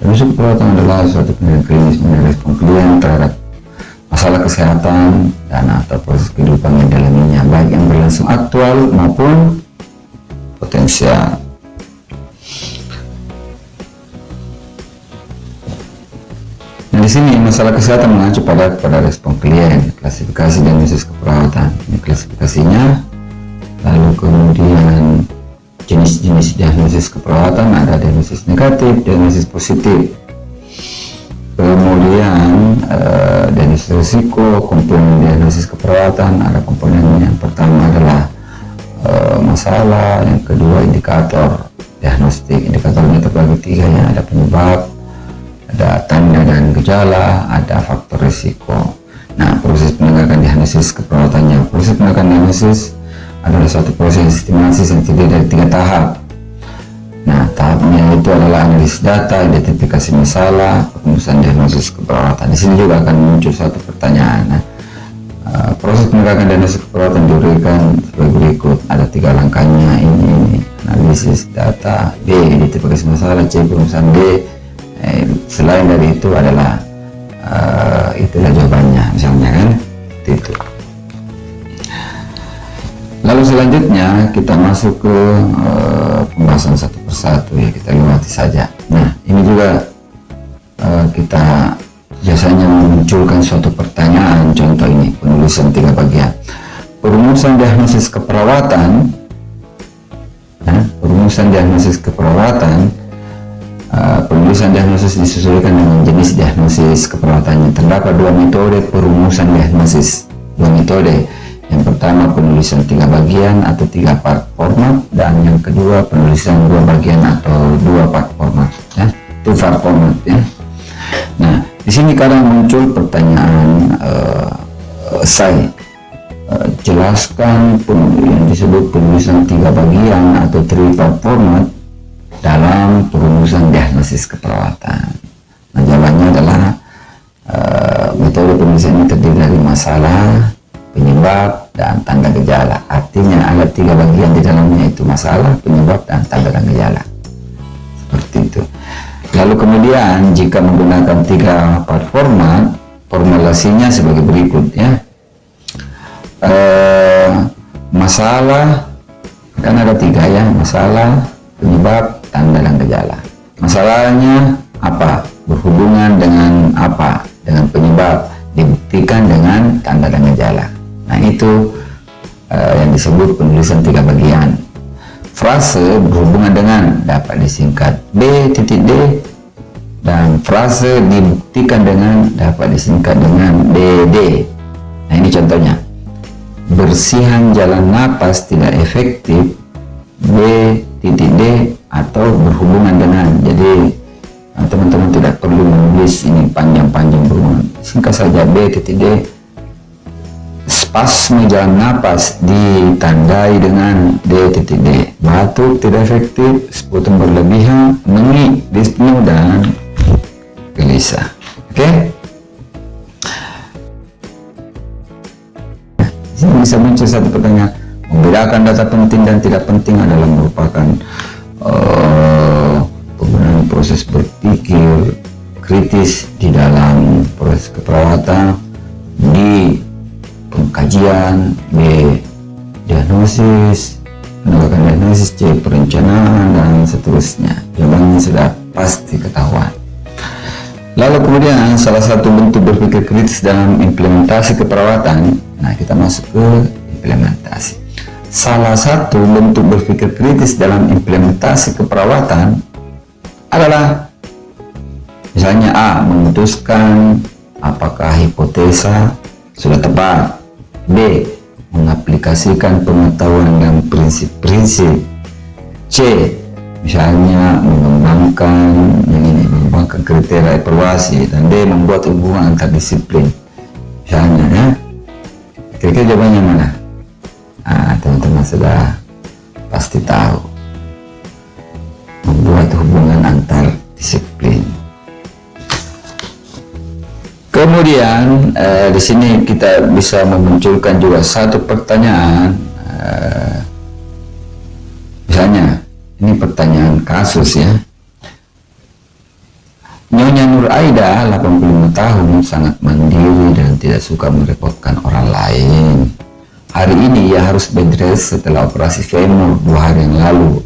Diagnosis keperawatan adalah suatu penilaian klinis mengenai respon klien terhadap masalah kesehatan dan atau proses kehidupan yang dialaminya, baik yang berlangsung aktual maupun potensial. Nah, di sini masalah kesehatan mengacu pada respon klien. Klasifikasi diagnosis keperawatan. Ini klasifikasinya. Lalu kemudian jenis-jenis diagnosis keperawatan, ada diagnosis negatif, diagnosis positif. Kemudian diagnosis risiko, komponen diagnosis keperawatan, ada komponen yang pertama adalah masalah, yang kedua indikator diagnostik. Indikatornya terbagi 3 ya, ada penyebab, ada tanda dan gejala, ada faktor risiko. Nah, proses penegakan diagnosis keperawatannya. Proses penegakan diagnosis adalah suatu proses estimasi yang terdiri dari 3 tahap. Nah, tahapnya itu adalah analisis data, identifikasi masalah, perumusan diagnosis keperawatan. Di sini juga akan muncul satu pertanyaan. Nah, proses penegakan diagnosis keperawatan diuraikan sebagai berikut. Ada 3 langkahnya. Ini analisis data, B identifikasi masalah, C perumusan, D. Selain dari itu adalah itulah jawabannya, misalnya kan itu. Lalu selanjutnya kita masuk ke pembahasan satu persatu ya, kita lewati saja. Nah, ini juga kita biasanya memunculkan suatu pertanyaan. Contoh ini penulisan 3 bagian. Perumusan diagnosis keperawatan. Nah, perumusan diagnosis keperawatan. Penulisan diagnosis disesuaikan dengan jenis diagnosis keperawatannya. Terdapat 2 metode perumusan diagnosis. 2 metode. Yang pertama penulisan 3 bagian atau 3 part format, dan yang kedua penulisan 2 bagian atau 2 part format ya, 2 part format ya. Nah, di sini kadang muncul pertanyaan jelaskan yang disebut penulisan 3 bagian atau 3 part format dalam perumusan diagnosis keperawatan. Nah, jawabannya adalah metode penulisan ini terdiri dari masalah, penyebab, dan tanda gejala. Artinya ada 3 bagian di dalamnya, itu masalah, penyebab, dan tanda dan gejala. Seperti itu. Lalu kemudian jika menggunakan 3 part format, formulasinya sebagai berikut ya. Masalah kan ada 3 ya, masalah, penyebab, tanda dan gejala. Masalahnya apa? Berhubungan dengan apa? Dengan penyebab, dibuktikan dengan tanda dan gejala. Nah itu yang disebut penulisan 3 bagian. Frase berhubungan dengan dapat disingkat B.D, dan frase dibuktikan dengan dapat disingkat dengan DD. Nah ini contohnya, bersihan jalan napas tidak efektif B.D atau berhubungan dengan. Jadi teman-teman tidak perlu menulis ini panjang-panjang berhubungan, singkat saja B.D. Spasme jalan napas ditandai dengan D.D. Batuk tidak efektif, sputum berlebihan, mengi, dispneu, dan gelisah. Oke? Sini bisa muncul satu pertanyaan, membedakan data penting dan tidak penting adalah merupakan penggunaan proses berpikir kritis di dalam proses keperawatan, di pengkajian, B. diagnosis, penegakan diagnosis, C. perencanaan, dan seterusnya. Jawabannya sudah pasti ketahuan. Lalu kemudian salah satu bentuk berpikir kritis dalam implementasi keperawatan, nah kita masuk ke implementasi. Salah satu bentuk berpikir kritis dalam implementasi keperawatan adalah misalnya A. memutuskan apakah hipotesa sudah tepat, B. mengaplikasikan pengetahuan dan prinsip-prinsip, C. misalnya mengembangkan kriteria evaluasi, dan D. membuat hubungan antar disiplin misalnya ya. Kira-kira jawabannya mana? Teman-teman sudah pasti tahu, membuat hubungan antar disiplin. Kemudian di sini kita bisa memunculkan juga satu pertanyaan, misalnya ini pertanyaan kasus ya. Nyonya Nur Aida 85 tahun, sangat mandiri dan tidak suka merepotkan orang lain. Hari ini ia harus bed rest setelah operasi femur 2 hari yang lalu.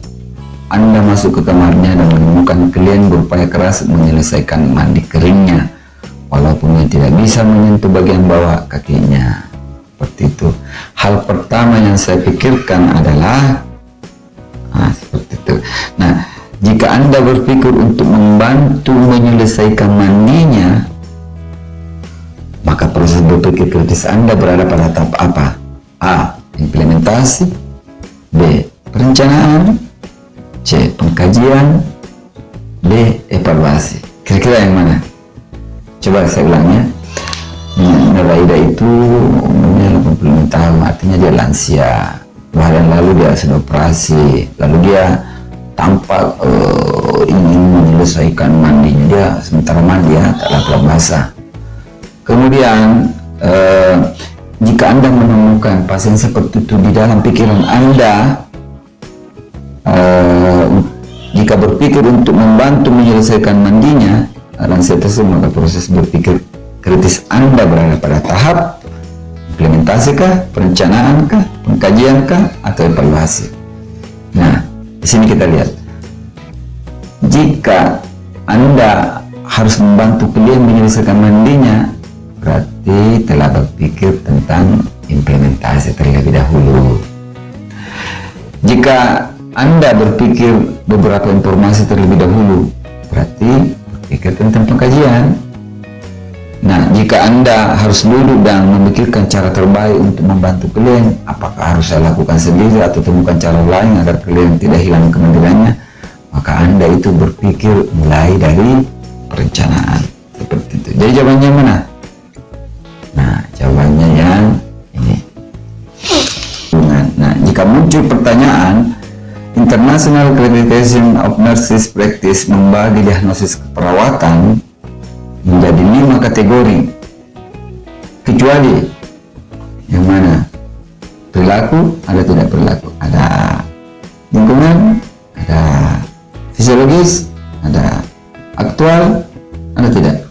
Anda masuk ke kamarnya dan menemukan klien berupaya keras menyelesaikan mandi keringnya, walaupun ia tidak bisa menyentuh bagian bawah kakinya. Seperti itu. Hal pertama yang saya pikirkan adalah seperti itu. Nah, jika Anda berpikir untuk membantu menyelesaikan mandinya, maka proses berpikir kritis Anda berada pada tahap apa? A. implementasi, B. perencanaan, C. pengkajian, D. evaluasi. Kira-kira yang mana? Coba saya ulangnya. Nur Aida itu umurnya 85 tahun, artinya dia lansia. 2 hari yang lalu dia sudah operasi, lalu dia tampak ingin menyelesaikan mandinya. Dia sementara mandi ya, tak lap-lap basah. Kemudian jika Anda menemukan pasien seperti itu di dalam pikiran Anda, jika berpikir untuk membantu menyelesaikan mandinya lansia tersebut, maka proses berpikir kritis Anda berada pada tahap implementasi kah, perencanaan kah, pengkajian kah, atau evaluasi. Nah, di sini kita lihat, jika Anda harus membantu klien menyelesaikan mandinya, berarti telah berpikir tentang implementasi terlebih dahulu. Jika Anda berpikir beberapa informasi terlebih dahulu, berarti berpikir tentang pengkajian. Nah, jika Anda harus duduk dan memikirkan cara terbaik untuk membantu klien, apakah harus saya lakukan sendiri atau temukan cara lain agar klien tidak hilang kemandiriannya, maka Anda itu berpikir mulai dari perencanaan. Seperti itu. Jadi jawabannya mana? Nah, jawabannya yang ini. Nah, jika muncul pertanyaan, International Classification of Nurses Practice membagi diagnosis keperawatan menjadi 5 kategori. kecuali yang mana? Perilaku ada tidak perilaku? Ada. Lingkungan ada. Fisiologis ada. Aktual ada tidak?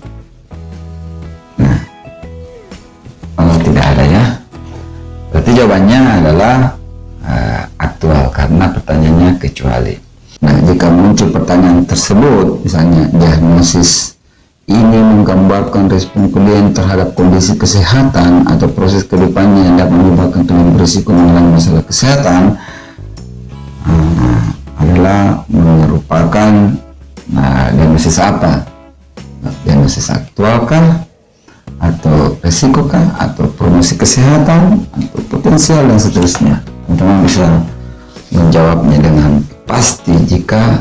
Nah, kalau tidak ada ya, berarti jawabannya adalah aktual, karena pertanyaannya kecuali. Nah, jika muncul pertanyaan tersebut, misalnya diagnosis ini menggambarkan respon klien terhadap kondisi kesehatan atau proses kedepannya yang dapat menyebabkan klien berisiko mengalami masalah kesehatan, adalah merupakan diagnosis apa? Diagnosis aktualkah, atau resikokah, atau promosi kesehatan, atau potensial, dan seterusnya. Teman-teman bisa menjawabnya dengan pasti jika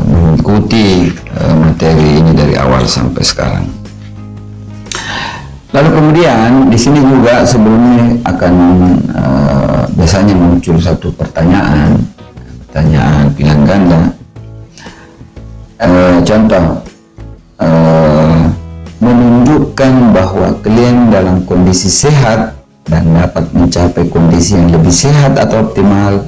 mengikuti materi ini dari awal sampai sekarang. Lalu kemudian di sini juga sebelumnya akan biasanya muncul satu pertanyaan pilihan ganda. Contoh, menunjukkan bahwa klien dalam kondisi sehat dan dapat mencapai kondisi yang lebih sehat atau optimal.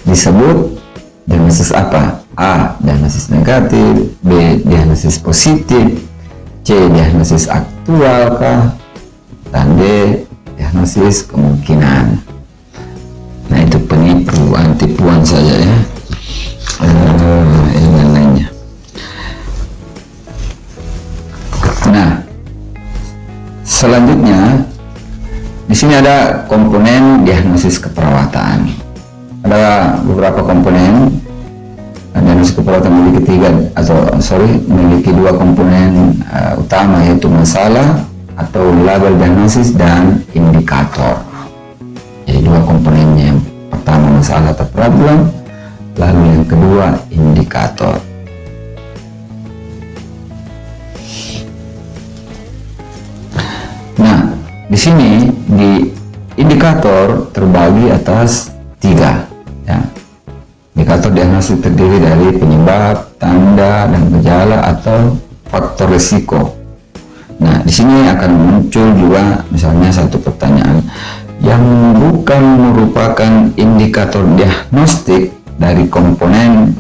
Disebut diagnosis apa? A. Diagnosis negatif. B. Diagnosis positif. C. Diagnosis aktual kah? Dan D. Diagnosis kemungkinan. Nah, itu penipuan, tipuan saja ya. Ini dan lainnya. Nah, selanjutnya di sini ada komponen diagnosis keperawatan. Ada beberapa komponen. Diagnosis keperawatan memiliki dua komponen utama, yaitu masalah atau label diagnosis dan indikator. Jadi dua komponennya, yang pertama masalah atau problem, lalu yang kedua indikator. Nah, di sini di indikator terbagi atas 3 ya. Indikator diagnosis terdiri dari penyebab, tanda, dan gejala atau faktor risiko. Nah, di sini akan muncul juga misalnya satu pertanyaan yang bukan merupakan indikator diagnostik dari komponen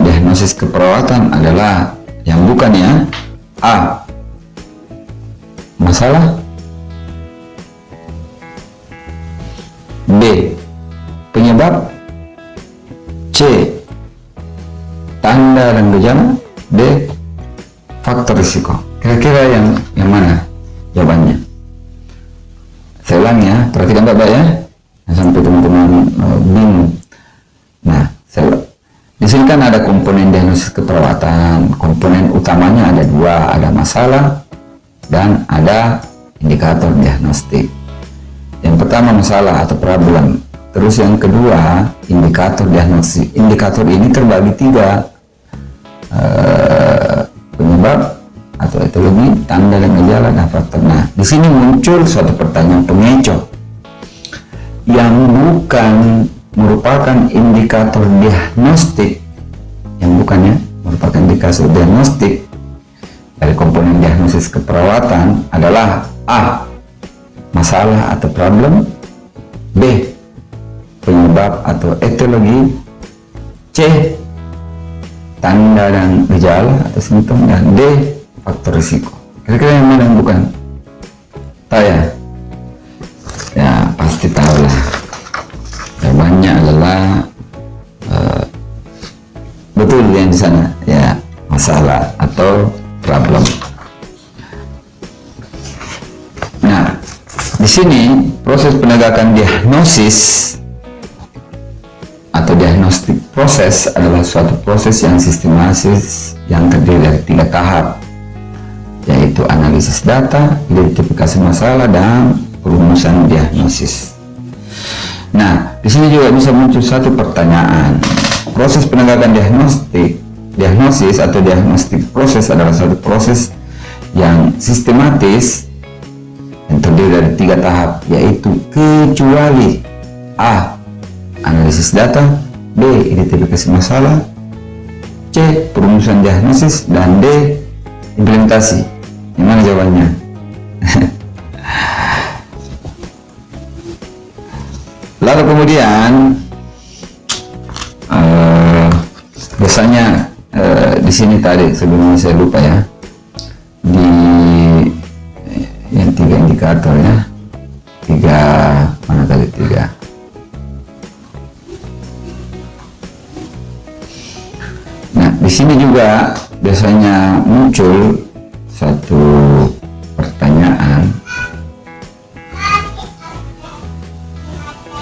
diagnosis keperawatan adalah yang bukan ya. A. Masalah. B. Penyebab. C. Tanda dan gejala. D. Faktor risiko. Kira-kira yang mana jawabannya? Saya ulang ya, perhatikan baik-baik ya, sampai teman-teman bingung. Nah, di sini kan ada komponen diagnosis keperawatan. Komponen utamanya ada 2, ada masalah dan ada indikator diagnostik. Yang pertama masalah atau problem, terus yang kedua indikator diagnostik. Indikator ini terbagi 3, penyebab atau etiologi, tanda dan gejala, dan faktor. Nah, di sini muncul suatu pertanyaan pengecoh yang bukan merupakan indikator diagnostik, yang bukannya merupakan indikator diagnostik dari komponen diagnosis keperawatan adalah A. Masalah atau problem. B. Penyebab atau etiologi. C. Tanda dan gejala atau simptom. Dan D. Faktor risiko. Kira-kira yang mana yang bukan? Tahu ya? Ya, pasti tahu lah. Jawabannya adalah betul yang di sana ya, masalah atau problem. Nah, di sini proses penegakan diagnosis atau diagnostik proses adalah suatu proses yang sistematis yang terdiri dari 3 tahap, yaitu analisis data, identifikasi masalah, dan perumusan diagnosis. Nah, di sini juga bisa muncul satu pertanyaan. Proses penegakan diagnosis atau diagnostik proses adalah suatu proses yang sistematis yang terdiri dari 3 tahap, yaitu kecuali A. Analisis data, B. Identifikasi masalah, C. Perumusan diagnosis, dan D. implementasi. Gimana jawabannya? Lalu kemudian biasanya di sini tadi sebelumnya saya lupa ya, di yang 3 indikator ya, 3 mana tadi 3. Nah di sini juga biasanya muncul satu pertanyaan,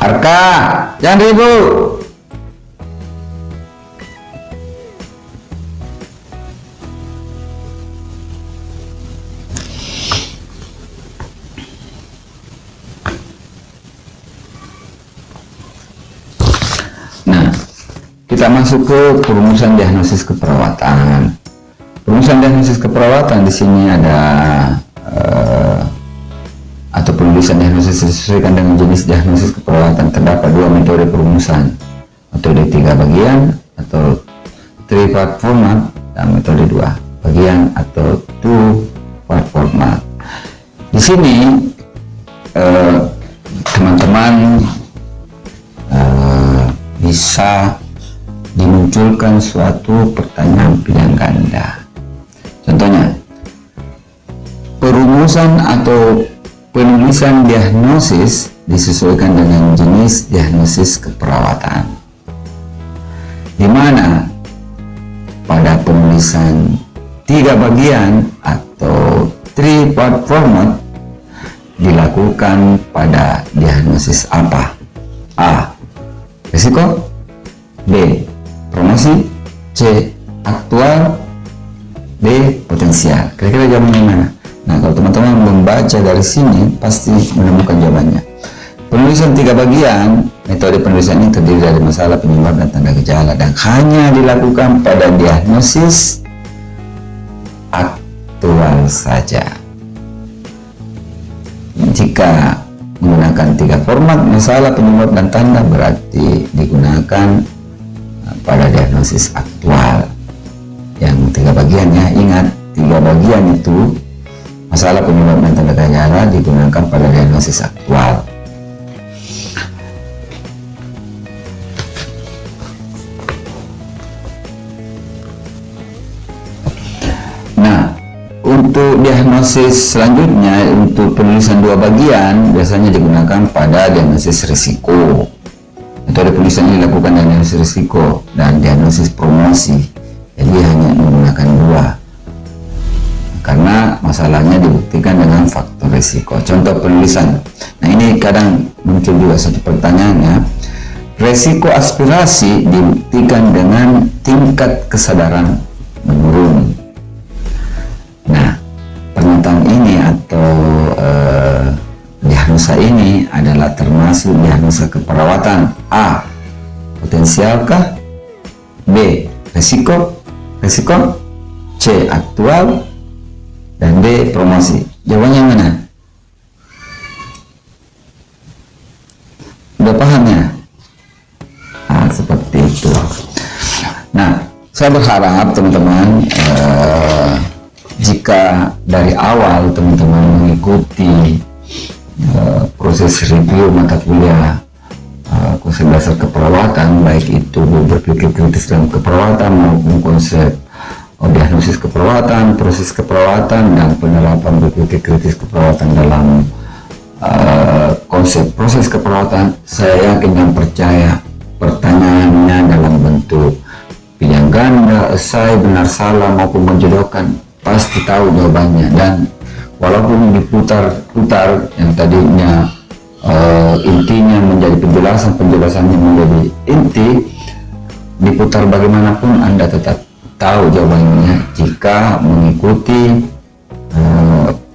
Arka jangan ribut. Kita masuk ke perumusan diagnosis keperawatan. Perumusan diagnosis keperawatan di sini ada atau penulisan diagnosis disesuaikan dengan jenis diagnosis keperawatan. Terdapat 2 metode perumusan, metode 3 bagian atau 3 part format, dan metode 2 bagian atau 2 part format. Di sini teman-teman bisa dimunculkan suatu pertanyaan pilihan ganda. Contohnya, perumusan atau penulisan diagnosis disesuaikan dengan jenis diagnosis keperawatan, di mana pada penulisan 3 bagian atau 3 part format dilakukan pada diagnosis apa? A. Risiko, B. Promosi, C. Aktual, D. Potensial. Kira-kira jawabannya mana? Nah, kalau teman-teman membaca dari sini pasti menemukan jawabannya. Penulisan 3 bagian, metode penulisan ini terdiri dari masalah, penyebab, dan tanda gejala, dan hanya dilakukan pada diagnosis aktual saja. Jika menggunakan 3 format, masalah, penyebab, dan tanda, berarti digunakan pada diagnosis aktual. Yang 3 bagian ya, ingat 3 bagian itu masalah, penyebab, dan tanda gejala digunakan pada diagnosis aktual. Nah, untuk diagnosis selanjutnya, untuk penulisan 2 bagian biasanya digunakan pada diagnosis risiko. Metode penulisan ini dilakukan diagnosis risiko dan diagnosis promosi. Jadi hanya menggunakan 2 karena masalahnya dibuktikan dengan faktor risiko. Contoh penulisan. Nah, ini kadang muncul juga satu pertanyaan ya. Risiko aspirasi dibuktikan dengan tingkat kesadaran menurun. Nah, pernyataan ini atau diagnosa ini adalah termasuk diagnosa keperawatan. A. Potensialkah? B. Risiko? C. Aktual? Dan D. Promosi. Jawabannya mana? Udah paham ya? Nah, seperti itu. Nah, saya berharap teman-teman jika dari awal teman-teman mengikuti proses review mata kuliah konsep dasar keperawatan, baik itu berpikir kritis dalam keperawatan maupun konsep diagnosis keperawatan, proses keperawatan, dan penerapan berpikir kritis keperawatan dalam konsep proses keperawatan, saya yakin dan percaya pertanyaannya dalam bentuk pilihan ganda, esai, benar salah maupun menjodohkan, pasti tahu jawabannya. Dan walaupun diputar-putar yang tadinya intinya menjadi penjelasannya menjadi inti, diputar bagaimanapun Anda tetap tahu jawabannya jika mengikuti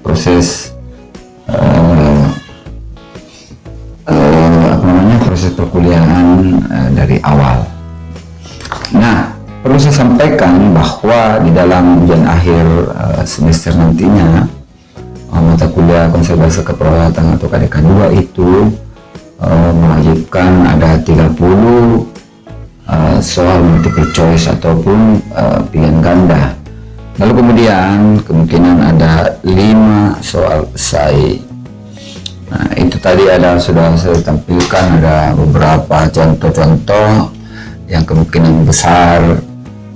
proses proses perkuliahan dari awal. Nah, perlu saya sampaikan bahwa di dalam ujian akhir semester nantinya mata kuliah konsep dasar keperawatan atau KDK 2 itu mewajibkan ada 30 soal multiple choice ataupun pilihan ganda. Lalu kemudian kemungkinan ada 5 soal esai. Nah, itu tadi sudah saya tampilkan, ada beberapa contoh-contoh yang kemungkinan besar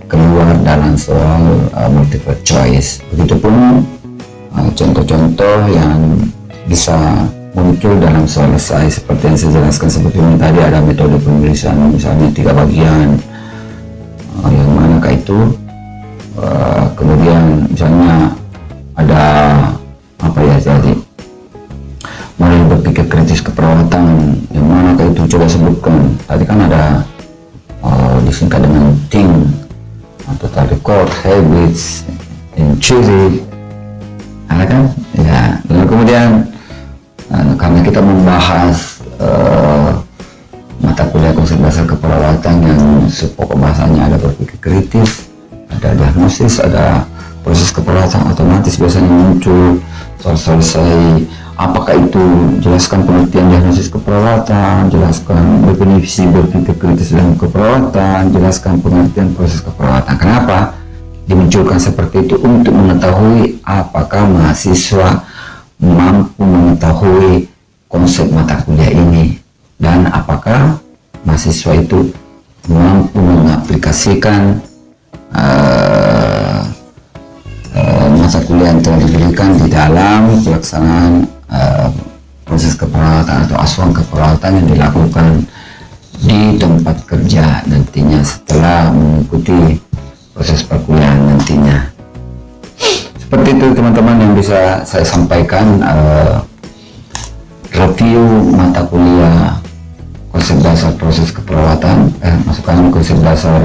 keluar dalam soal multiple choice. Begitupun contoh-contoh yang bisa muncul dalam soal esai seperti yang saya jelaskan sebelumnya tadi. Ada metode penulisan misalnya 3 bagian, yang manakah itu. Kemudian misalnya ada jadi model berpikir kritis keperawatan, yang manakah itu, coba sebutkan. Tadi kan ada disingkat dengan think, total record, habits, intuitive, ada kan ya. Lalu kemudian karena kita membahas mata kuliah konsep dasar keperawatan yang pokok bahasanya ada berpikir kritis, ada diagnosis, ada proses keperawatan, otomatis biasanya muncul soal selesai. Apakah itu? Jelaskan pengertian diagnosis keperawatan, jelaskan definisi berpikir kritis dalam keperawatan, jelaskan pengertian proses keperawatan. Kenapa dimunculkan seperti itu? Untuk mengetahui apakah mahasiswa mampu mengetahui konsep mata kuliah ini, dan apakah mahasiswa itu mampu mengaplikasikan mata kuliah yang telah diberikan di dalam pelaksanaan proses keperawatan atau asuhan keperawatan yang dilakukan di tempat kerja nantinya setelah mengikuti proses perkuliahan nantinya. Seperti itu teman-teman yang bisa saya sampaikan, review mata kuliah konsep dasar proses keperawatan, masukkan konsep dasar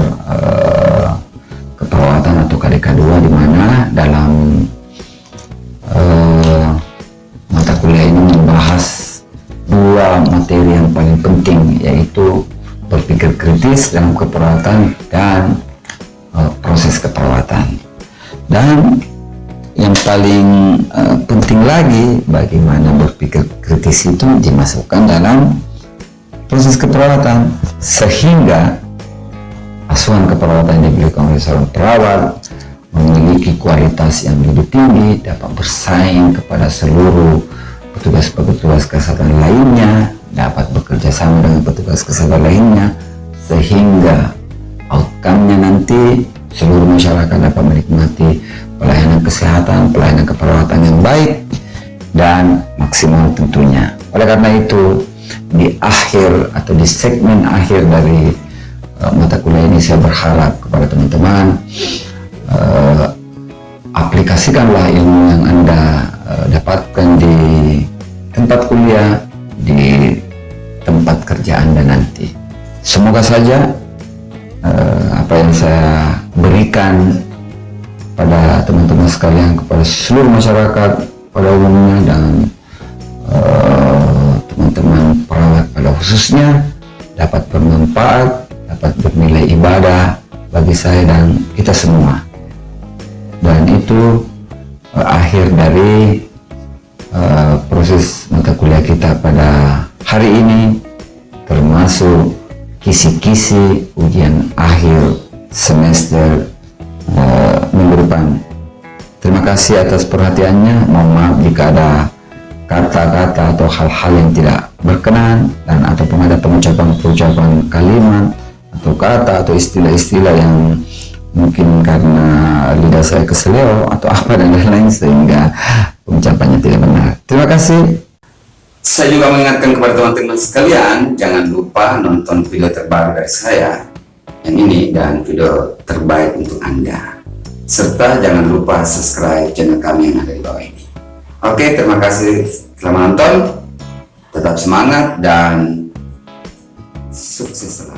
keperawatan atau KDK 2, di mana dalam mata kuliah ini membahas 2 materi yang paling penting, yaitu berpikir kritis dalam keperawatan dan proses keperawatan. Dan yang paling penting lagi, bagaimana berpikir kritis itu dimasukkan dalam proses keperawatan sehingga asuhan keperawatan yang diberikan oleh seorang perawat memiliki kualitas yang lebih tinggi, dapat bersaing kepada seluruh petugas-petugas kesehatan lainnya, dapat bekerja sama dengan petugas kesehatan lainnya, sehingga outcome-nya nanti seluruh masyarakat dapat menikmati pelayanan kesehatan, pelayanan keperawatan yang baik dan maksimal tentunya. Oleh karena itu, di akhir atau di segmen akhir dari mata kuliah ini, saya berharap kepada teman-teman, aplikasikanlah ilmu yang Anda dapatkan di tempat kuliah, di tempat kerja Anda nanti. Semoga saja apa yang saya berikan pada teman-teman sekalian, kepada seluruh masyarakat pada umumnya, dan teman-teman perawat pada khususnya, dapat bermanfaat, dapat bernilai ibadah bagi saya dan kita semua. Dan itu akhir dari proses mata kuliah kita pada hari ini, termasuk kisi-kisi ujian akhir semester minggu depan. Terima kasih atas perhatiannya. Mohon maaf jika ada kata-kata atau hal-hal yang tidak berkenan, dan ataupun ada pengucapan kalimat atau kata atau istilah-istilah yang mungkin karena lidah saya keseleo atau apa dan lain-lain sehingga pengucapannya tidak benar. Terima kasih. Saya juga mengingatkan kepada teman-teman sekalian, jangan lupa nonton video terbaru dari saya yang ini dan video terbaik untuk Anda, serta jangan lupa subscribe channel kami yang ada di bawah ini. Oke, terima kasih telah menonton. Tetap semangat dan sukses selalu.